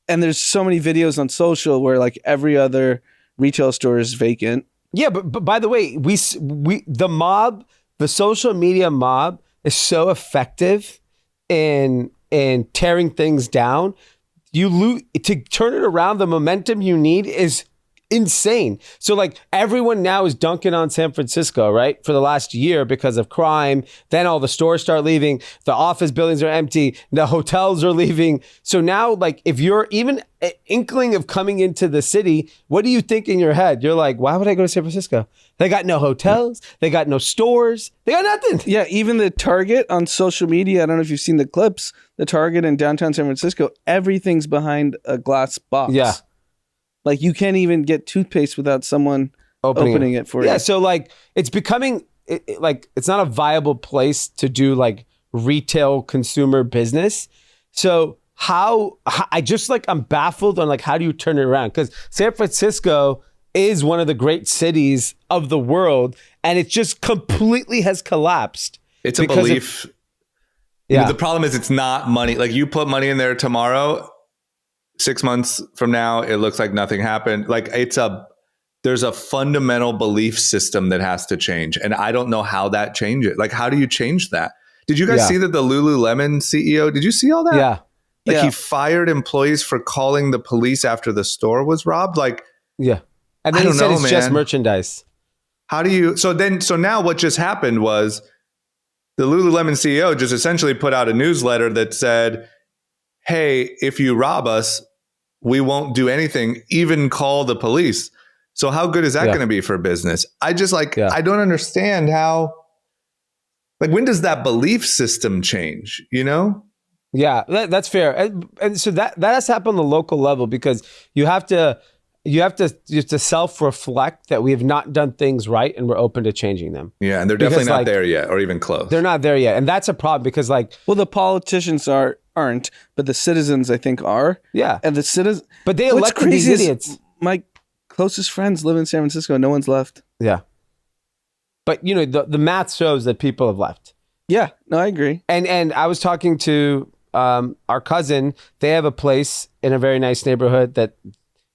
And there's so many videos on social where like every other retail store is vacant. Yeah. But by the way, the social media mob is so effective in tearing things down. You lose to turn it around. The momentum you need is insane. So like everyone now is dunking on San Francisco, right? For the last year because of crime. Then all the stores start leaving. The office buildings are empty. The hotels are leaving. So now like if you're even an inkling of coming into the city, what do you think in your head? You're like, why would I go to San Francisco? They got no hotels. They got no stores. They got nothing. Yeah, even the Target on social media, I don't know if you've seen the clips, the Target in downtown San Francisco, everything's behind a glass box. Yeah. Like you can't even get toothpaste without someone opening it for you. Yeah, so like it's becoming like it's not a viable place to do like retail consumer business. So I'm baffled on like how do you turn it around? Because San Francisco is one of the great cities of the world, and it just completely has collapsed. It's a belief. The problem is it's not money. Like you put money in there tomorrow, 6 months from now, it looks like nothing happened. Like there's a fundamental belief system that has to change. And I don't know how that changes. Like, how do you change that? Did you guys see that the Lululemon CEO, did you see all that? Yeah. Like he fired employees for calling the police after the store was robbed. Like, yeah. And then he said it's just merchandise. How do you, so now what just happened was the Lululemon CEO just essentially put out a newsletter that said, hey, if you rob us, we won't do anything, even call the police. So how good is that going to be for business? I just I don't understand how, like, when does that belief system change, you know? Yeah, that's fair. And so that has to happen on the local level, because you have to self-reflect that we have not done things right and we're open to changing them. Yeah, and they're definitely not there yet, or even close. They're not there yet. And that's a problem, because the politicians aren't, but the citizens, I think, are. Yeah. And the citizens, but they elected these idiots. My closest friends live in San Francisco. No one's left. Yeah. But the math shows that people have left. Yeah, no, I agree. And I was talking to our cousin. They have a place in a very nice neighborhood that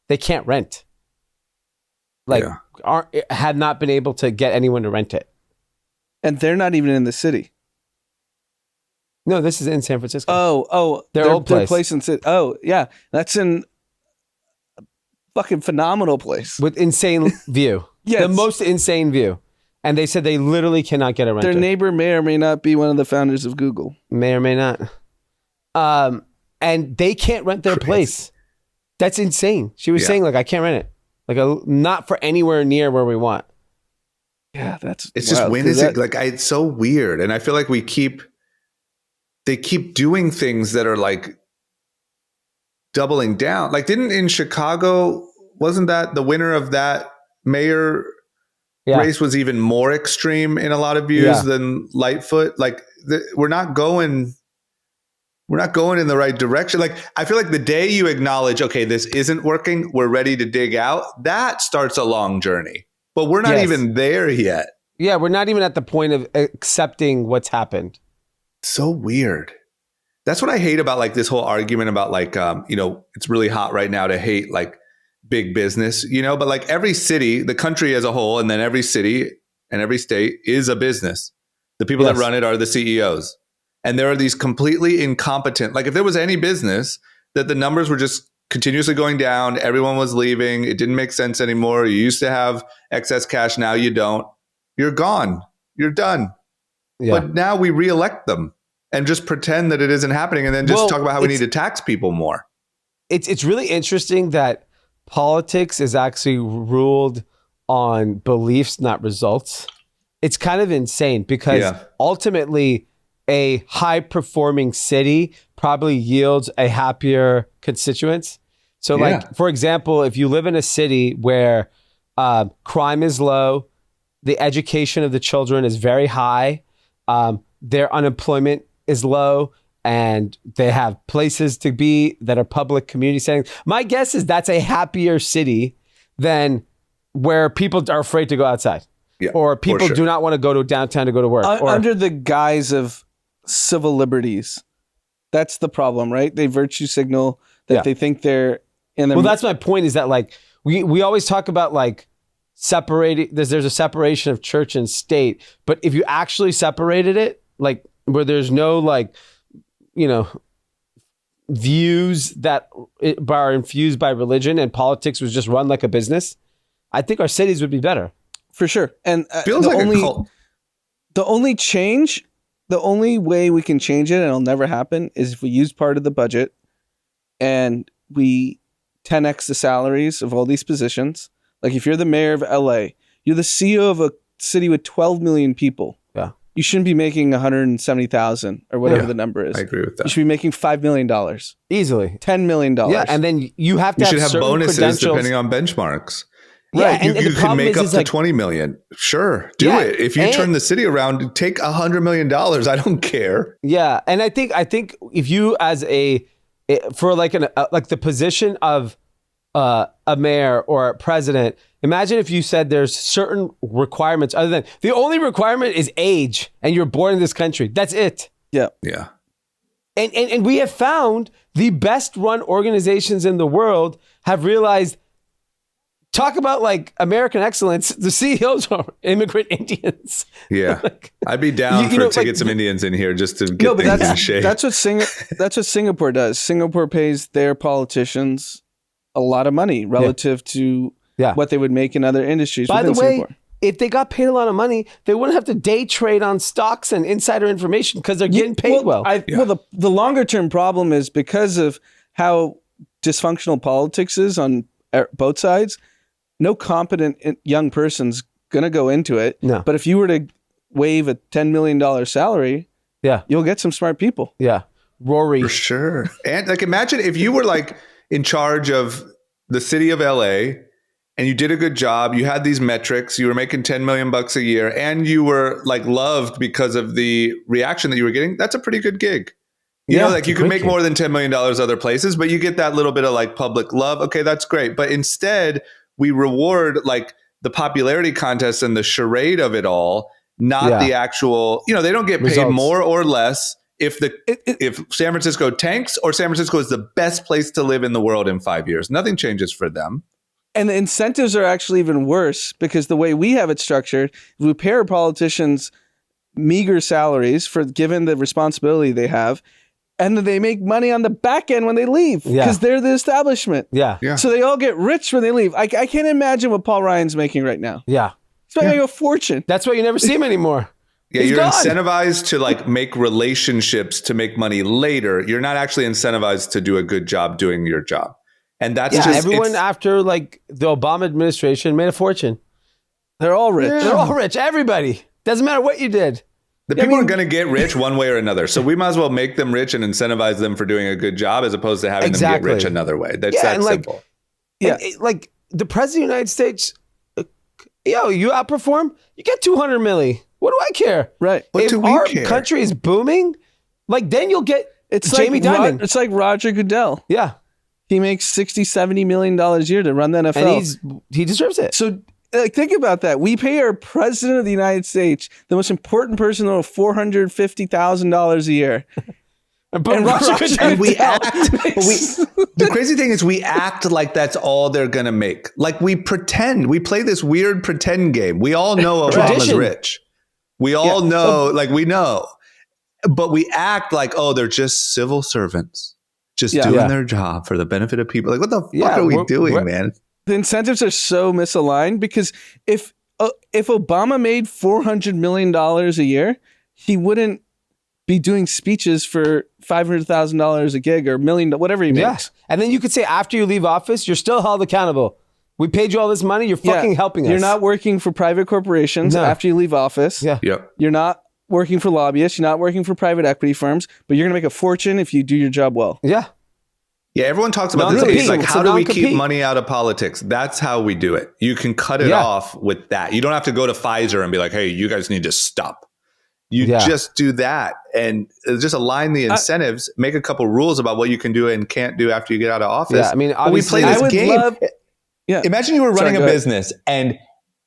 they can't rent. Had not been able to get anyone to rent it. And they're not even in the city. No, this is in San Francisco. Oh, their old place. Their place in city. Oh, yeah, that's in a fucking phenomenal place with insane view. Yes. The most insane view. And they said they literally cannot get a renter. Their neighbor may or may not be one of the founders of Google. May or may not. And they can't rent their place. That's insane. She was saying, I can't rent it. Not for anywhere near where we want. Yeah, it's wild. Just, when is it? It's so weird. And I feel like they keep doing things that are doubling down. Didn't in Chicago, wasn't that the winner of that mayor race was even more extreme in a lot of views than Lightfoot? We're not going in the right direction. I feel like the day you acknowledge, okay, this isn't working, we're ready to dig out, that starts a long journey. But we're not even there yet. Yeah, we're not even at the point of accepting what's happened. So weird. That's what I hate about this whole argument about it's really hot right now to hate big business, but every city, the country as a whole, and then every city and every state is a business. The people that run it are the CEOs. And there are these completely incompetent, if there was any business that the numbers were just continuously going down, everyone was leaving, it didn't make sense anymore. You used to have excess cash, now you don't. You're gone. You're done. Yeah. But now we reelect them and just pretend that it isn't happening, and then just talk about how we need to tax people more. It's really interesting that politics is actually ruled on beliefs, not results. It's kind of insane, because ultimately a high-performing city probably yields a happier constituents. So for example, if you live in a city where crime is low, the education of the children is very high, their unemployment is low, and they have places to be that are public community settings. My guess is that's a happier city than where people are afraid to go outside, or people do not want to go to downtown to go to work. Under the guise of civil liberties. That's the problem, right? They virtue signal that they think they're in their... Well, that's my point, is that we always talk about separating, there's a separation of church and state, but if you actually separated it, where there's no views that are infused by religion, and politics was just run like a business, I think our cities would be better. For sure. And feels like a cult. The only way we can change it, and it'll never happen, is if we use part of the budget and we 10x the salaries of all these positions. If you're the mayor of LA, you're the CEO of a city with 12 million people. Yeah. You shouldn't be making 170,000 or whatever the number is. I agree with that. You should be making $5 million. Easily. $10 million. Yeah, and then you have to have bonuses depending on benchmarks. Right, and you can make up to 20 million. Sure, do it. If you turn the city around, take $100 million. I don't care. Yeah, and I think if you as for the position of a mayor or a president, imagine if you said there's certain requirements other than the only requirement is age and you're born in this country. That's it. Yeah. Yeah. And we have found the best run organizations in the world have realized, talk about like American excellence, the CEOs are immigrant Indians. Yeah. I'd be down to get some Indians in here just to get things in shape. That's what Singapore does. Singapore pays their politicians a lot of money relative to what they would make in other industries. By the way, Singapore. If they got paid a lot of money, they wouldn't have to day trade on stocks and insider information because they're getting paid well. Well, the longer term problem is because of how dysfunctional politics is on both sides. No competent young person's going to go into it. No. But if you were to waive a $10 million salary, you'll get some smart people. Yeah. Rory. For sure. And like, imagine if you were like in charge of the city of LA and you did a good job, you had these metrics, you were making $10 million a year, and you were like loved because of the reaction that you were getting. That's a pretty good gig. You know, like you could make more than $10 million other places, but you get that little bit of like public love. Okay, that's great. But instead, we reward like the popularity contest and the charade of it all, not the actual, you know, they don't get paid results. more or less if San Francisco tanks or San Francisco is the best place to live in the world in 5 years. Nothing changes for them. And the incentives are actually even worse because the way we have it structured, we pay our politicians meager salaries for given the responsibility they have. And then they make money on the back end when they leave because they're the establishment. Yeah. So they all get rich when they leave. I can't imagine what Paul Ryan's making right now. Yeah. He's making a fortune. That's why you never see him anymore. Yeah, He's you're gone. incentivized to like make relationships to make money later. You're not actually incentivized to do a good job doing your job. And that's just everyone after like the Obama administration made a fortune. They're all rich. They're all rich. Everybody. Doesn't matter what you did. The people are going to get rich one way or another. So we might as well make them rich and incentivize them for doing a good job as opposed to having them get rich another way. That's that simple. Like the president of the United States, you outperform, you get 200 milli. What do I care? Right. What if do we our care? country is booming, like then you'll get Jamie Dimon. It's like Roger Goodell. Yeah. He makes $60, $70 million a year to run the NFL. And he deserves it. So like, think about that. We pay our president of the United States, the most important person, $450,000 a year. And we act. The crazy thing is we act like that's all they're going to make. Like we pretend. We play this weird pretend game. We all know Obama's rich. We all know, like we know. But we act like, oh, they're just civil servants. Just doing their job for the benefit of people. Like, what the fuck are we doing, man? The incentives are so misaligned because if Obama made $400 million a year, he wouldn't be doing speeches for $500,000 a gig or $1 million, whatever he makes. Yes. And then you could say after you leave office, you're still held accountable. We paid you all this money. You're fucking helping us. You're not working for private corporations after you leave office. Yeah. Yep. You're not working for lobbyists. You're not working for private equity firms, but you're going to make a fortune if you do your job well. Yeah. Yeah, everyone talks about this. It's like, how do we keep money out of politics? That's how we do it. You can cut it off with that. You don't have to go to Pfizer and be like, hey, you guys need to stop. You just do that and just align the incentives, make a couple rules about what you can do and can't do after you get out of office. Yeah, I mean, we play this game. Yeah. Imagine you were running a business and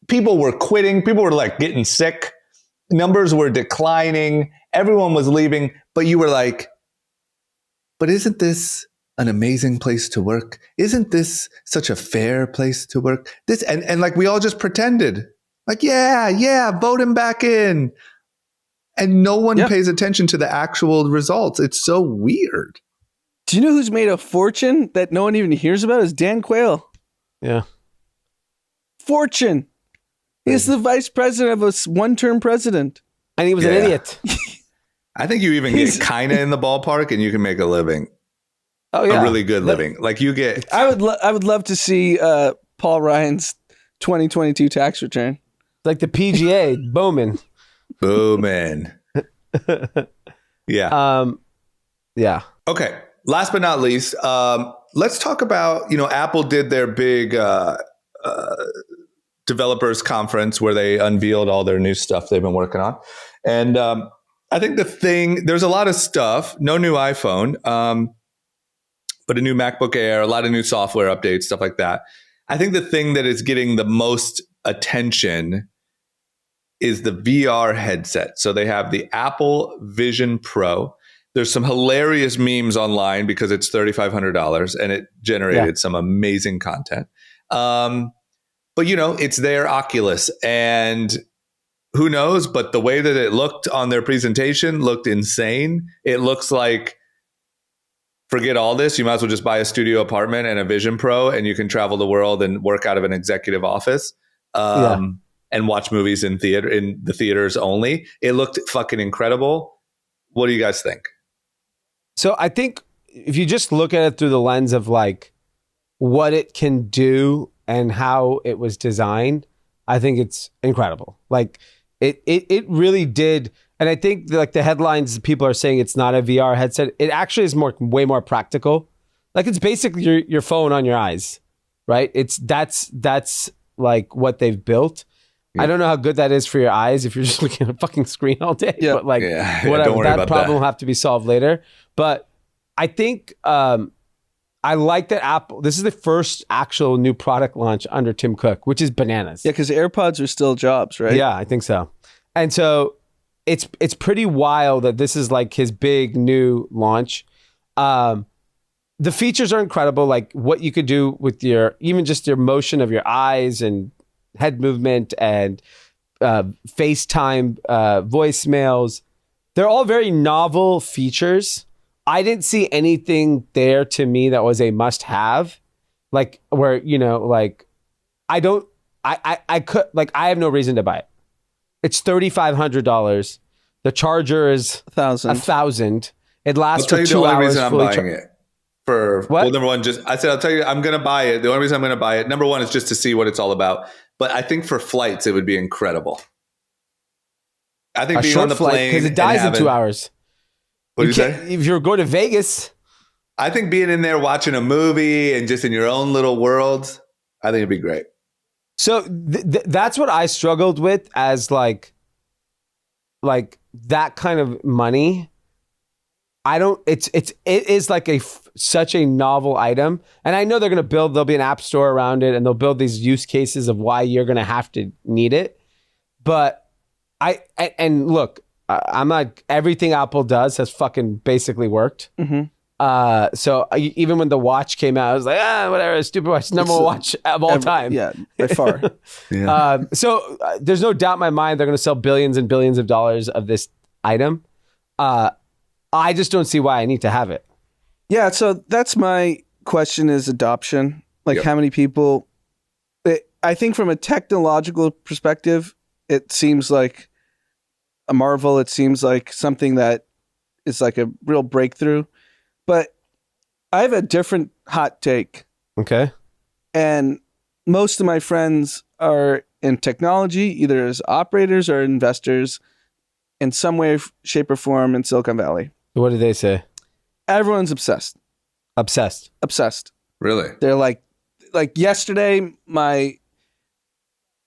people were quitting. People were like getting sick. Numbers were declining. Everyone was leaving. But you were like, but isn't this an amazing place to work? Isn't this such a fair place to work? This and like we all just pretended. Like, vote him back in. And no one pays attention to the actual results. It's so weird. Do you know who's made a fortune that no one even hears about? Is Dan Quayle. Yeah. Fortune. He's the vice president of a one-term president. And he was an idiot. I think you even get kind of in the ballpark and you can make a living. Oh, yeah. A really good living. Like you get... I would love to see Paul Ryan's 2022 tax return. Like the PGA, Bowman. Booming. Yeah. Yeah. Okay. Last but not least, let's talk about, Apple did their big developers conference where they unveiled all their new stuff they've been working on. And I think there's a lot of stuff, no new iPhone. but a new MacBook Air, a lot of new software updates, stuff like that. I think the thing that is getting the most attention is the VR headset. So they have the Apple Vision Pro. There's some hilarious memes online because it's $3,500 and it generated some amazing content. But it's their Oculus, and who knows? But the way that it looked on their presentation looked insane. It looks like, forget all this. You might as well just buy a studio apartment and a Vision Pro, and you can travel the world and work out of an executive office and watch movies in the theaters only. It looked fucking incredible. What do you guys think? So I think if you just look at it through the lens of like what it can do and how it was designed, I think it's incredible. Like it really did. And I think like the headlines, people are saying it's not a VR headset. It actually is way more practical. Like it's basically your phone on your eyes, right? That's like what they've built. Yeah. I don't know how good that is for your eyes if you're just looking at a fucking screen all day. Yeah. But like whatever, that problem will have to be solved later. But I think I like that Apple, this is the first actual new product launch under Tim Cook, which is bananas. Yeah, because AirPods are still Jobs, right? Yeah, I think so. And so it's pretty wild that this is like his big new launch. The features are incredible, like what you could do with even just your motion of your eyes and head movement and FaceTime voicemails. They're all very novel features. I didn't see anything there to me that was a must-have, like where, like I have no reason to buy it. It's $3,500. The charger is $1,000. It lasts for 2 hours. The only reason I'm buying it well, number one, I'll tell you, I'm going to buy it. The only reason I'm going to buy it, number one, is just to see what it's all about. But I think for flights, it would be incredible. I think being on the plane, because it dies in 2 hours. What do you say? If you're going to Vegas, I think being in there watching a movie and just in your own little world, I think it'd be great. So that's what I struggled with as like that kind of money. It is like such a novel item, and I know there'll be an app store around it, and they'll build these use cases of why you're going to have to need it. But look. I'm like, everything Apple does has fucking basically worked. Mm-hmm. So even when the watch came out, I was like, whatever, stupid watch, number one watch of all time. Yeah, by far. So there's no doubt in my mind they're going to sell billions and billions of dollars of this item. I just don't see why I need to have it. Yeah, so that's my question is adoption. Like how many people... I think from a technological perspective, it seems like a marvel. It seems like something that is like a real breakthrough. But I have a different hot take. Okay. And most of my friends are in technology, either as operators or investors in some way, shape, or form in Silicon Valley. What do they say? Everyone's obsessed. Obsessed. Really? They're like yesterday, my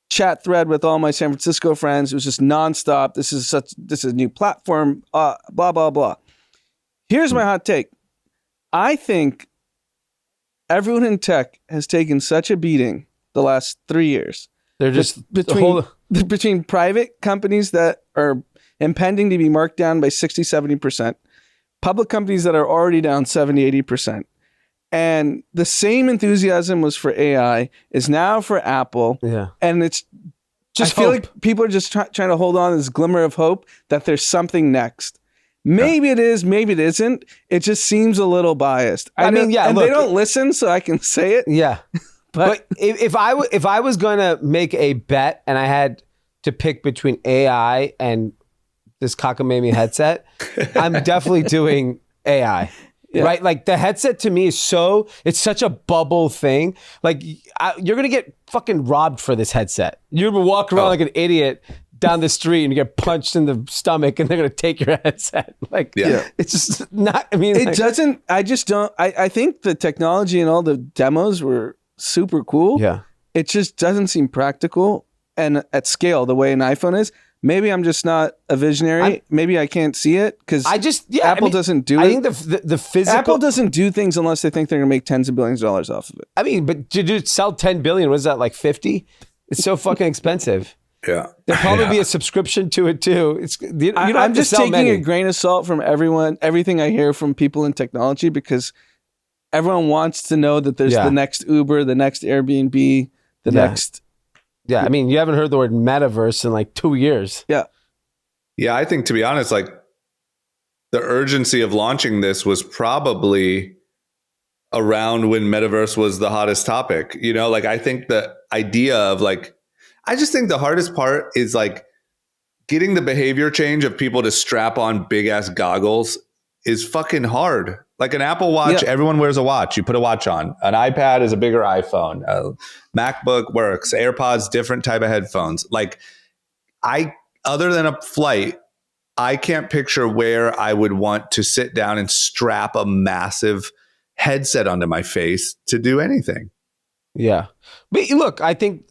chat thread with all my San Francisco friends, it was just nonstop. This is a new platform, blah, blah, blah. Here's my hot take. I think everyone in tech has taken such a beating the last 3 years. They're just between private companies that are impending to be marked down by 60, 70%, public companies that are already down 70, 80%. And the same enthusiasm was for AI is now for Apple. Yeah. And it's just, I feel like people are just trying to hold on to this glimmer of hope that there's something next. Maybe it is, maybe it isn't. It just seems a little biased. I mean, yeah, and look, they don't listen, so I can say it. Yeah. But if I was going to make a bet and I had to pick between AI and this cockamamie headset, I'm definitely doing AI. Yeah. Right? Like the headset to me is it's such a bubble thing. Like you're going to get fucking robbed for this headset. You're going to walk around like an idiot down the street and you get punched in the stomach and they're going to take your headset. Like, it's just not, I mean, it doesn't, I just don't, I think the technology and all the demos were super cool. Yeah. It just doesn't seem practical and at scale the way an iPhone is. Maybe I'm just not a visionary. Maybe I can't see it because Apple doesn't do it. I think the physical Apple doesn't do things unless they think they're going to make tens of billions of dollars off of it. I mean, but to sell 10 billion, was that like 50? It's so fucking expensive. Yeah. There'll probably be a subscription to it too. I'm just taking a grain of salt from everything I hear from people in technology, because everyone wants to know that there's the next Uber, the next Airbnb, the next. Yeah, I mean, you haven't heard the word metaverse in like 2 years. Yeah. Yeah, I think, to be honest, like the urgency of launching this was probably around when metaverse was the hottest topic. You know, like I think the idea of like, I just think the hardest part is like getting the behavior change of people to strap on big ass goggles is fucking hard. Like an Apple Watch, everyone wears a watch. You put a watch on. An iPad is a bigger iPhone. A MacBook works. AirPods, different type of headphones. Like other than a flight, I can't picture where I would want to sit down and strap a massive headset onto my face to do anything. Yeah. But look, I think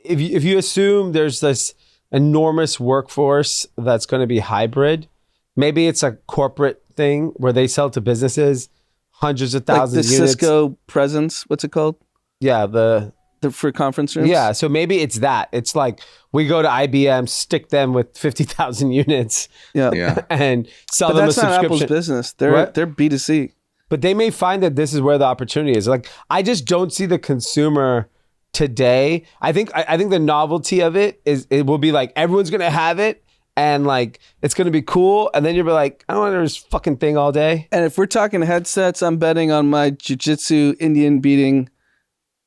if you assume there's this enormous workforce that's going to be hybrid, maybe it's a corporate thing where they sell to businesses hundreds of thousands like of units. Cisco presence, what's it called? Yeah, the for conference rooms. Yeah, so maybe it's that. It's like we go to IBM, stick them with 50,000 units, and sell them a subscription. But that's not Apple's business. They're B2C. But they may find that this is where the opportunity is. Like, I just don't see the consumer today. I think the novelty of it is it will be like everyone's gonna have it. And like, it's going to be cool. And then you'll be like, I don't want this fucking thing all day. And if we're talking headsets, I'm betting on my jiu-jitsu Indian beating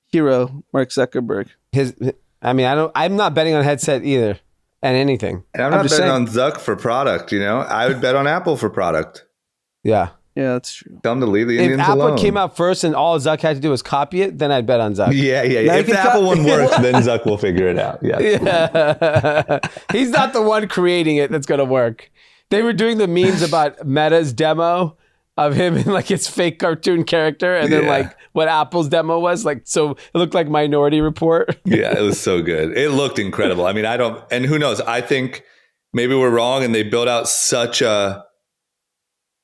hero, Mark Zuckerberg. I'm not betting on headset either and anything. And I'm not betting on Zuck for product, you know? I would bet on Apple for product. Yeah. Yeah, that's true. Tell them to leave the Indians alone. If Apple came out first and all Zuck had to do was copy it, then I'd bet on Zuck. Yeah. If the Apple one works, then Zuck will figure it out. Yeah. He's not the one creating it that's going to work. They were doing the memes about Meta's demo of him in like his fake cartoon character, and then like what Apple's demo was like. So it looked like Minority Report. Yeah, it was so good. It looked incredible. I mean, and who knows? I think maybe we're wrong, and they built out such a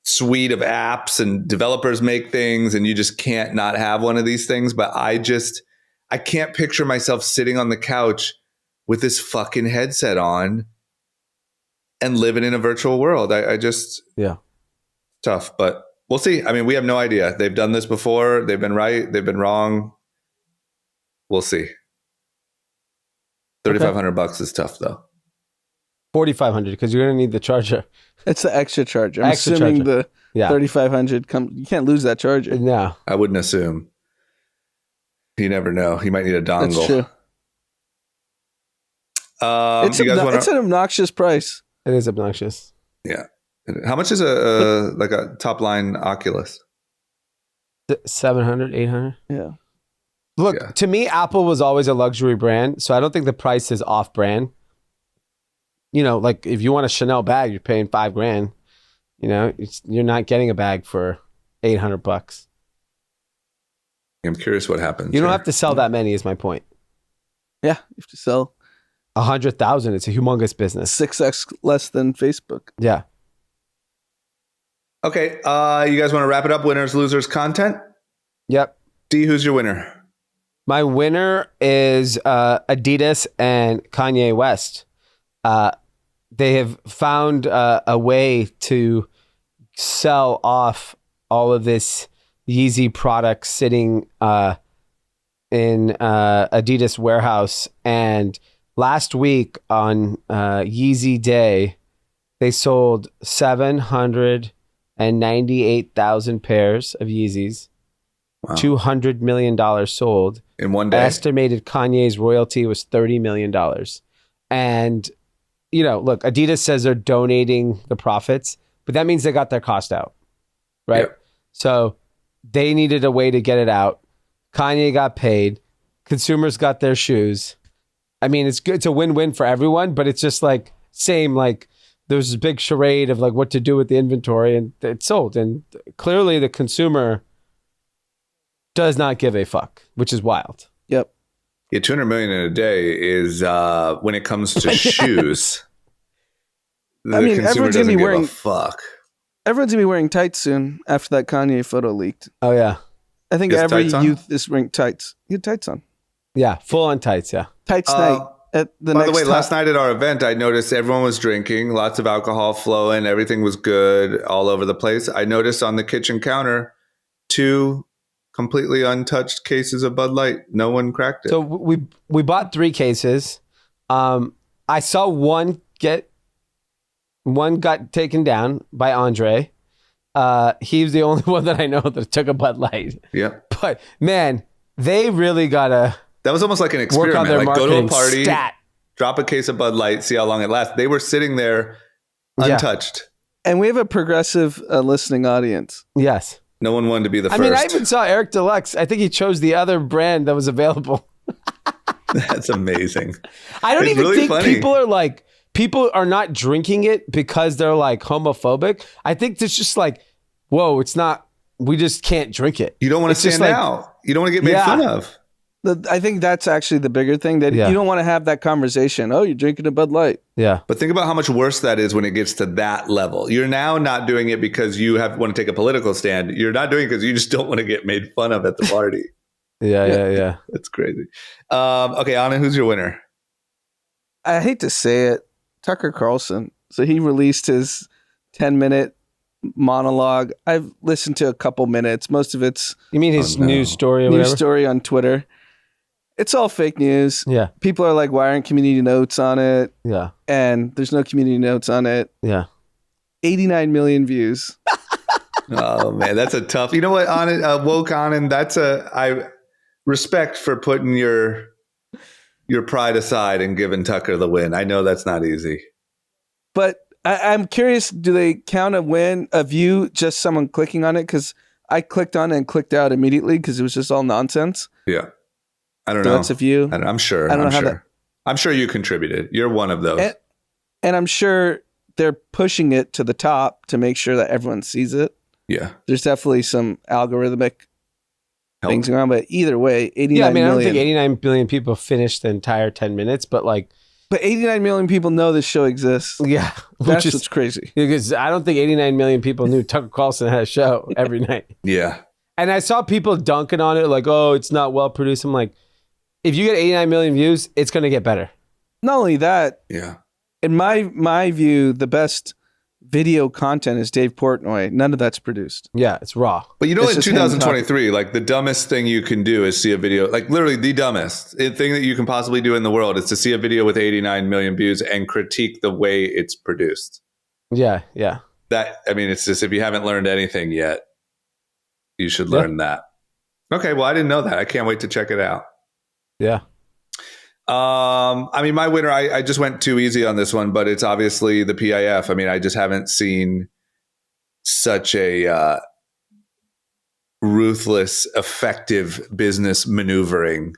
suite of apps and developers make things, and you just can't not have one of these things. But I can't picture myself sitting on the couch with this fucking headset on and living in a virtual world. I just tough, but we'll see. I mean, we have no idea. They've done this before. They've been right. They've been wrong. We'll see. $3,500 is tough though. 4,500 because you're going to need the charger. It's the extra charger. I'm assuming the 3,500 you can't lose that charger. No. I wouldn't assume. You never know. You might need a dongle. That's true. It's an obnoxious price. It is obnoxious. Yeah. How much is a top line Oculus? 700, 800. Yeah. Look, to me, Apple was always a luxury brand, so I don't think the price is off brand. You know, like if you want a Chanel bag, you're paying $5,000. You know, you're not getting a bag for $800. I'm curious what happens. You don't have to sell that many, is my point. Yeah, you have to sell 100,000. It's a humongous business. 6x less than Facebook. Yeah. Okay, you guys want to wrap it up? Winners, losers, content? Yep. D, who's your winner? My winner is Adidas and Kanye West. They have found a way to sell off all of this Yeezy product sitting in Adidas warehouse. And last week on Yeezy Day, they sold 798,000 pairs of Yeezys. Wow. $200 million sold. In one day? Estimated Kanye's royalty was $30 million. And, you know, look, Adidas says they're donating the profits, but that means they got their cost out, right? Yep. So they needed a way to get it out. Kanye got paid. Consumers got their shoes. I mean, it's good. It's a win-win for everyone, but it's just like same, like there's a big charade of like what to do with the inventory, and it sold. And clearly the consumer does not give a fuck, which is wild. Yep. Yeah, 200 million in a day is when it comes to shoes. The consumer doesn't give a fuck. Everyone's gonna be wearing tights soon after that Kanye photo leaked. Oh yeah, I think every youth is wearing tights. You had tights on. Yeah, full on tights. Yeah, tights night. By the way, last night at our event, I noticed everyone was drinking, lots of alcohol flowing, everything was good all over the place. I noticed on the kitchen counter 2 completely untouched cases of Bud Light. No one cracked it. So we bought 3 cases. I saw one got taken down by Andre. He was the only one that I know that took a Bud Light. Yeah. But man, they really gotta. That was almost like an experiment. Work on their like go to a party, stat. drop a case of Bud Light, see how long it lasts. They were sitting there untouched. And we have a progressive listening audience. Yes. No one wanted to be the first. I mean, I even saw Eric Deluxe. I think he chose the other brand that was available. That's amazing. I don't even think people are not drinking it because they're like homophobic. I think it's just like, whoa, it's not, we just can't drink it. You don't want to stand out. You don't want to get made fun of. I think that's actually the bigger thing, that you don't want to have that conversation. Oh, you're drinking a Bud Light. Yeah. But think about how much worse that is when it gets to that level. You're now not doing it because you want to take a political stand. You're not doing it because you just don't want to get made fun of at the party. Yeah. That's crazy. Okay, Anand, who's your winner? I hate to say it, Tucker Carlson. So he released his 10-minute monologue. I've listened to a couple minutes. Most of it's... You mean his news story or whatever? News story on Twitter. It's all fake news. Yeah. People are like, why aren't community notes on it? Yeah. And there's no community notes on it. Yeah. 89 million views. Oh man, that's a tough. You know what, Anand, woke Anand, I respect for putting your pride aside and giving Tucker the win. I know that's not easy. But I'm curious, do they count a view, just someone clicking on it? Because I clicked on it and clicked out immediately because it was just all nonsense. Yeah. I don't know. That's a view. I'm sure. I'm sure you contributed. You're one of those. And I'm sure they're pushing it to the top to make sure that everyone sees it. Yeah. There's definitely some algorithmic things going on, but either way, 89 million. Yeah, I mean, I don't think 89 billion people finished the entire 10 minutes, but like... But 89 million people know this show exists. Yeah. That's what's crazy. Because I don't think 89 million people knew Tucker Carlson had a show every night. Yeah. And I saw people dunking on it like, oh, it's not well produced. I'm like, if you get 89 million views, it's going to get better. Not only that, yeah. In my view, the best video content is Dave Portnoy. None of that's produced. Yeah, it's raw. But you know, in 2023, like the dumbest thing you can do is see a video, like literally the dumbest thing that you can possibly do in the world is to see a video with 89 million views and critique the way it's produced. Yeah. It's just, if you haven't learned anything yet, you should learn that. Okay, well, I didn't know that. I can't wait to check it out. Yeah. My winner, I just went too easy on this one, but it's obviously the PIF. I mean, I just haven't seen such a ruthless, effective business maneuvering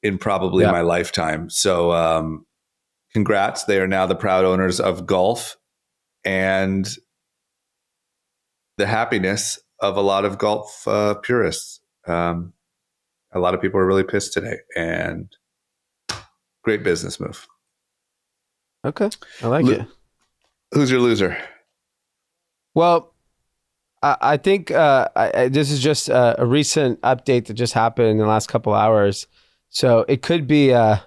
in probably my lifetime. So congrats. They are now the proud owners of golf and the happiness of a lot of golf purists. A lot of people are really pissed today, and great business move. Okay. I like it. Who's your loser? Well, I think this is just a recent update that just happened in the last couple hours. So it could be a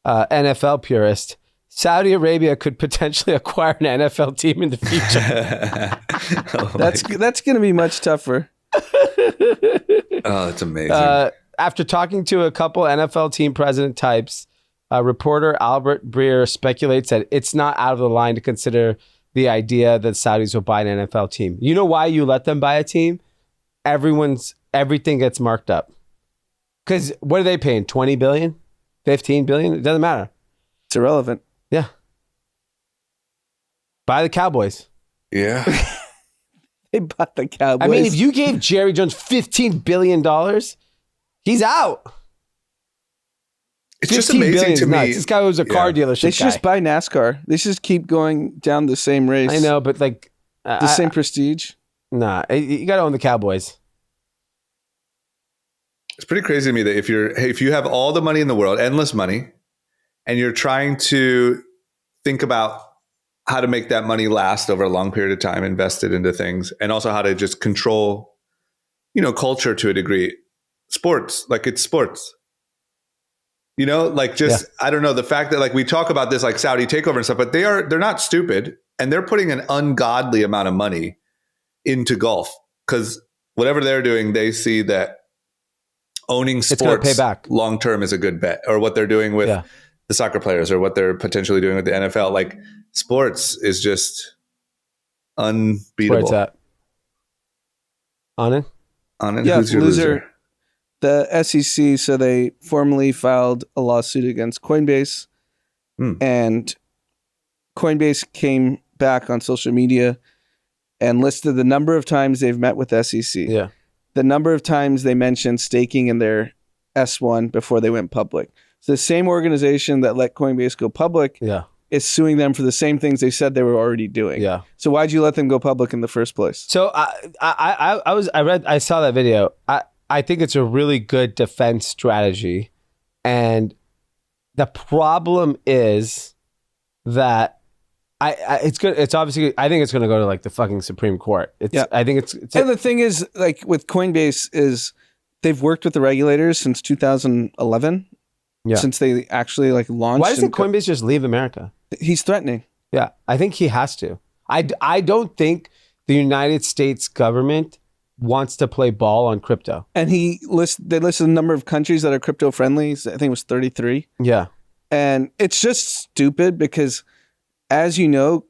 NFL purist. Saudi Arabia could potentially acquire an NFL team in the future. That's going to be much tougher. Oh, that's amazing. After talking to a couple NFL team president types, reporter Albert Breer speculates that it's not out of the line to consider the idea that Saudis will buy an NFL team. You know why you let them buy a team? Everything gets marked up. Because what are they paying? 20 billion? 15 billion? It doesn't matter. It's irrelevant. Yeah. Buy the Cowboys. Yeah. They bought the Cowboys. I mean, if you gave Jerry Jones $15 billion, he's out. It's just amazing to me. This guy was a car dealership They should just buy NASCAR. They should just keep going down the same race. I know, but like... the same prestige. Nah, you got to own the Cowboys. It's pretty crazy to me that if you have all the money in the world, endless money, and you're trying to think about how to make that money last over a long period of time, invested into things, and also how to just control, culture to a degree. Sports, like it's sports. I don't know, the fact that like we talk about this like Saudi takeover and stuff, but they're not stupid, and they're putting an ungodly amount of money into golf because whatever they're doing, they see that owning sports long term is a good bet, or what they're doing with the soccer players, or what they're potentially doing with the NFL. Like sports is just unbeatable. Where's that? Anand? Anand, who's your loser? The SEC, so they formally filed a lawsuit against Coinbase, and Coinbase came back on social media and listed the number of times they've met with SEC. Yeah. The number of times they mentioned staking in their S1 before they went public. So the same organization that let Coinbase go public is suing them for the same things they said they were already doing. Yeah. So why'd you let them go public in the first place? So I saw that video. I think it's a really good defense strategy. And the problem is that it's good. It's obviously, I think it's going to go to like the fucking Supreme Court. I think it's and the thing is, like with Coinbase, is they've worked with the regulators since 2011. Yeah. Since they actually like launched. Why doesn't Coinbase just leave America? He's threatening. Yeah, I think he has to. I don't think the United States government wants to play ball on crypto. And they listed the number of countries that are crypto friendly. I think it was 33. Yeah. And it's just stupid because, as you know,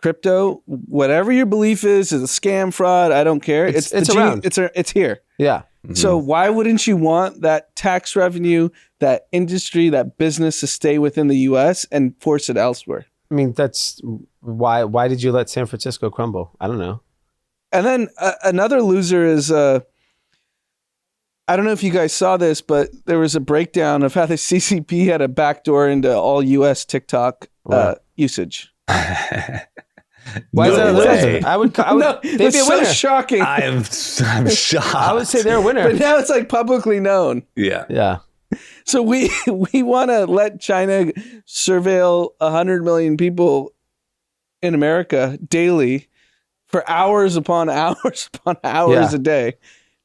crypto, whatever your belief is a scam, fraud, I don't care. It's around. It's here. Yeah. Mm-hmm. So why wouldn't you want that tax revenue, that industry, that business to stay within the U.S. and force it elsewhere? I mean, that's why did you let San Francisco crumble? I don't know. And then another loser is, I don't know if you guys saw this, but there was a breakdown of how the CCP had a backdoor into all U.S. TikTok usage. Why is that a loser? I would no, they'd be a winner. So shocking. I'm shocked. I would say they're a winner. But now it's like publicly known. Yeah. Yeah. So we want to let China surveil 100 million people in America daily for hours upon hours upon hours a day.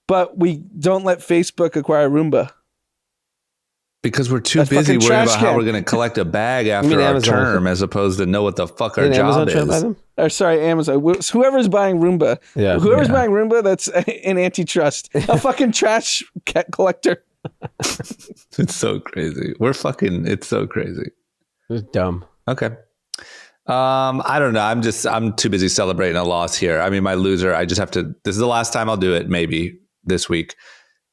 But we don't let Facebook acquire Roomba. Because we're too busy worrying about how we're going to collect a bag after our term, as opposed to know what the fuck our job is. Or sorry, Amazon. Whoever's buying Roomba. Yeah. Whoever's buying Roomba, that's an antitrust. A fucking trash collector. It's so crazy. It's so crazy. It's dumb. Okay. I don't know. I'm too busy celebrating a loss here. I mean, my loser, I just have to, this is the last time I'll do it, maybe this week,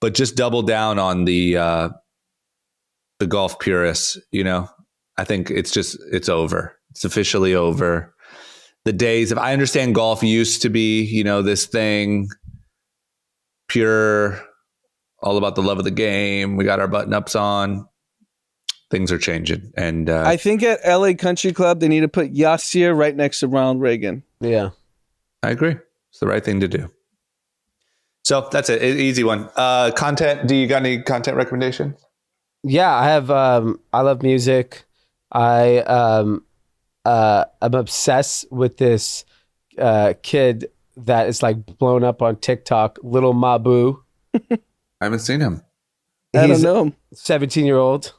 but just double down on the golf purists. I think it's over. It's officially over. The days of, I understand golf used to be, this thing, pure, all about the love of the game. We got our button ups on. Things are changing. And I think at LA Country Club, they need to put Yasir right next to Ronald Reagan. Yeah. I agree. It's the right thing to do. So that's it. Easy one. Content. Do you got any content recommendations? Yeah, I have. I love music. I'm obsessed with this kid that is like blown up on TikTok, Little Mabu. I haven't seen him. I don't know him. 17-year-old.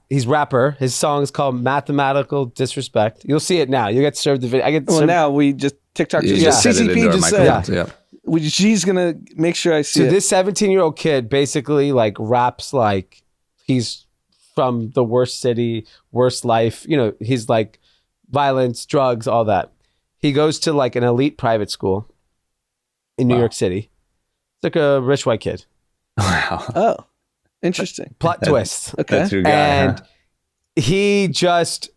He's rapper. His song is called Mathematical Disrespect. You'll see it now. You get served the video. Now we just TikTok. CCP just said. She's gonna make sure I see it. So this 17-year-old kid basically like raps like he's from the worst city, worst life. He's like violence, drugs, all that. He goes to like an elite private school in New York City. It's like a rich white kid. Wow. Oh, interesting. Plot twist. Okay. That's your guy, and he just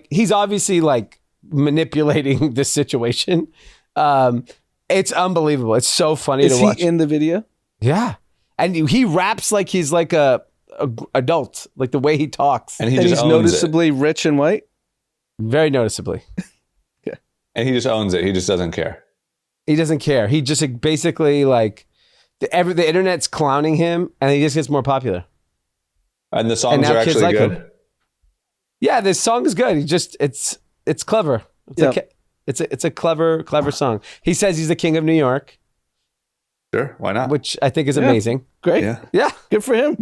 he's obviously like manipulating this situation. It's unbelievable. It's so funny to watch. Is he in the video? Yeah. And he raps like he's like a adult, like the way he talks. And he's noticeably rich and white? Very noticeably. Yeah. And he just owns it. He just doesn't care. He doesn't care. He just basically like the internet's clowning him and he just gets more popular. And the songs are actually good. Yeah, this song is good. It's clever. It's a clever song. He says he's the king of New York. Sure, why not? Which I think is amazing. Great. Yeah. Good for him.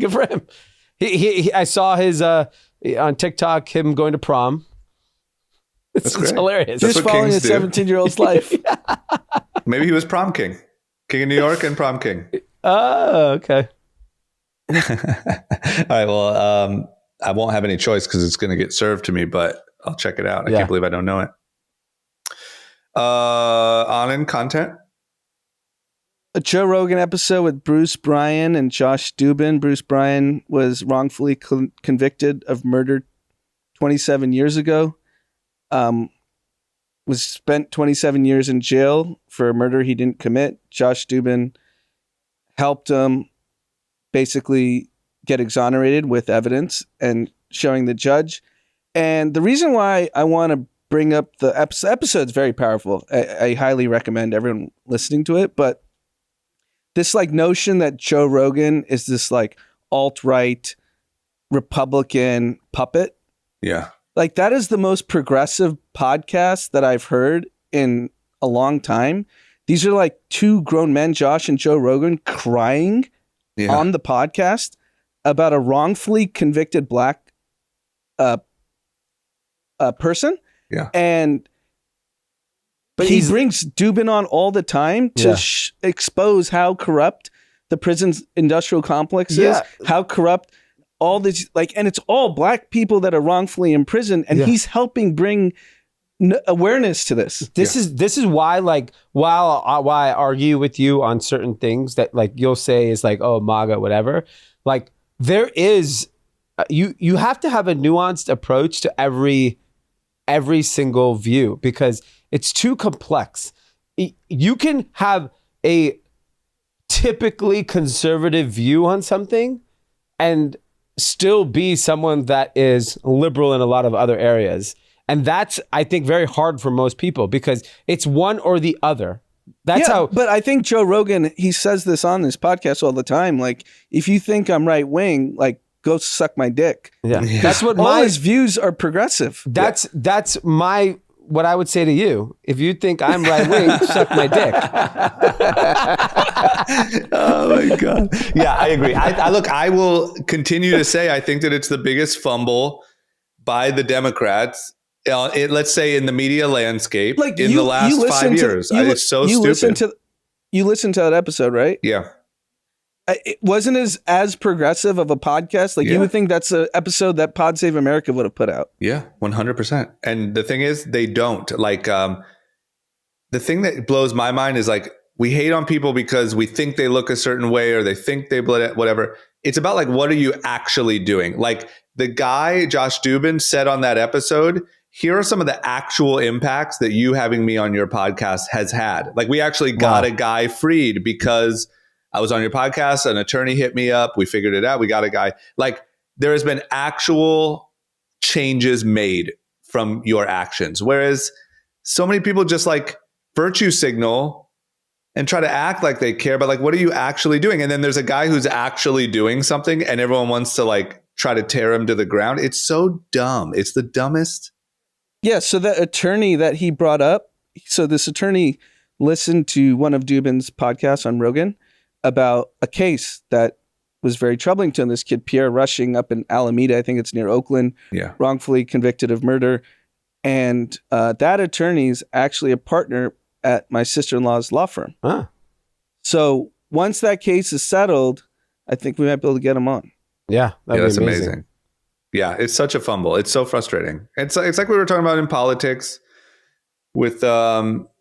He I saw his on TikTok him going to prom. It's hilarious. Just following a 17-year-old's life. Maybe he was prom king. King of New York and prom king. Oh, okay. All right, well, I won't have any choice because it's going to get served to me, but I'll check it out. I can't believe I don't know it. Anand, content? A Joe Rogan episode with Bruce Bryan and Josh Dubin. Bruce Bryan was wrongfully convicted of murder 27 years ago. Was spent 27 years in jail for a murder he didn't commit. Josh Dubin helped him basically get exonerated with evidence and showing the judge. And the reason why I want to bring up the episode's very powerful. I highly recommend everyone listening to it. But this like notion that Joe Rogan is this like alt-right Republican puppet. Yeah. Like that is the most progressive podcast that I've heard in a long time. These are like two grown men, Josh and Joe Rogan, crying on the podcast about a wrongfully convicted black person. Yeah. But he brings Dubin on all the time to expose how corrupt the prison's industrial complex is, how corrupt all this, like, and it's all black people that are wrongfully imprisoned, and he's helping bring awareness to this. This is why, like, while I argue with you on certain things that, like, you'll say is like, oh, MAGA, whatever. Like, there is you have to have a nuanced approach to every single view because it's too complex. You can have a typically conservative view on something and still be someone that is liberal in a lot of other areas. And that's, I think, very hard for most people because it's one or the other. That's how. But I think Joe Rogan, he says this on this podcast all the time. Like, if you think I'm right wing, like, go suck my dick. Yeah. That's what all his views are progressive. That's what I would say to you. If you think I'm right wing, suck my dick. Oh my God. Yeah, I agree. I will continue to say, I think that it's the biggest fumble by the Democrats. Let's say in the media landscape, like in the last 5 years. It's so stupid. You listened to that episode, right? Yeah. It wasn't as progressive of a podcast. Like you would think that's an episode that Pod Save America would have put out. Yeah, 100%. And the thing is, they don't. Like, the thing that blows my mind is like, we hate on people because we think they look a certain way or they think they whatever. It's about like, what are you actually doing? Like the guy, Josh Dubin, said on that episode, here are some of the actual impacts that you having me on your podcast has had. Like we actually got a guy freed because I was on your podcast, an attorney hit me up. We figured it out. We got a guy. Like there has been actual changes made from your actions. Whereas so many people just like virtue signal and try to act like they care, but like, what are you actually doing? And then there's a guy who's actually doing something and everyone wants to like try to tear him to the ground. It's so dumb. It's the dumbest. Yeah. So that attorney that he brought up, so this attorney listened to one of Dubin's podcasts on Rogan about a case that was very troubling to him. This kid, Pierre Rushing, up in Alameda, I think it's near Oakland, wrongfully convicted of murder. And that attorney's actually a partner at my sister-in-law's law firm. So once that case is settled, I think we might be able to get him on. Yeah, that's amazing. Yeah, it's such a fumble. It's so frustrating. It's like we were talking about in politics with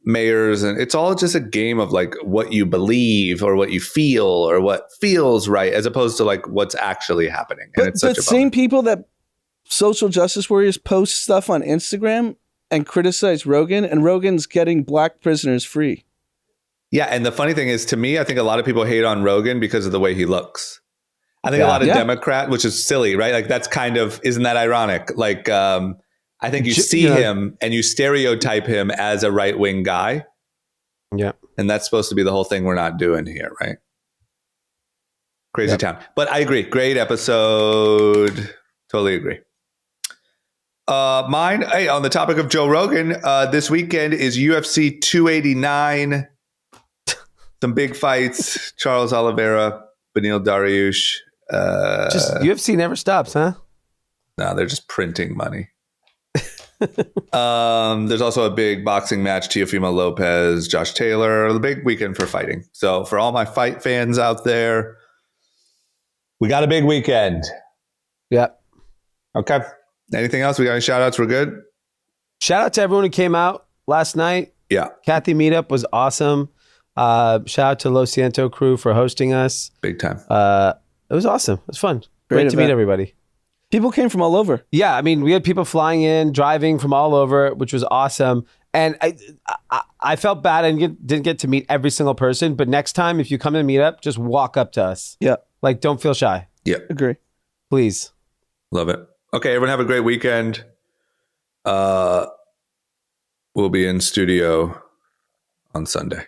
mayors, and it's all just a game of like what you believe or what you feel or what feels right, as opposed to like what's actually happening. And but it's such the a bummer. Same people that social justice warriors post stuff on Instagram and criticize Rogan, and Rogan's getting black prisoners free. Yeah, and the funny thing is, to me, I think a lot of people hate on Rogan because of the way he looks. I think a lot of Democrat, which is silly, right? Like that's kind of, isn't that ironic? Like I think you see him and you stereotype him as a right-wing guy. Yeah. And that's supposed to be the whole thing we're not doing here, right? Crazy town. But I agree. Great episode. Totally agree. Mine, hey, on the topic of Joe Rogan, this weekend is UFC 289. Some big fights. Charles Oliveira, Beneil Dariush. Just UFC never stops, huh? No, they're just printing money. There's also a big boxing match, Teofimo Lopez, Josh Taylor, the big weekend for fighting. So for all my fight fans out there, we got a big weekend. Yeah. Okay. Anything else? We got any shout outs? We're good? Shout out to everyone who came out last night. Yeah. Kathy meetup was awesome. Shout out to Lo Ciento crew for hosting us. Big time. It was awesome. It was fun. Great to meet everybody. People came from all over. Yeah, I mean, we had people flying in, driving from all over, which was awesome. And I felt bad I didn't get to meet every single person. But next time, if you come to meet up, just walk up to us. Yeah. Like, don't feel shy. Yeah. Agree. Please. Love it. Okay, everyone have a great weekend. We'll be in studio on Sunday.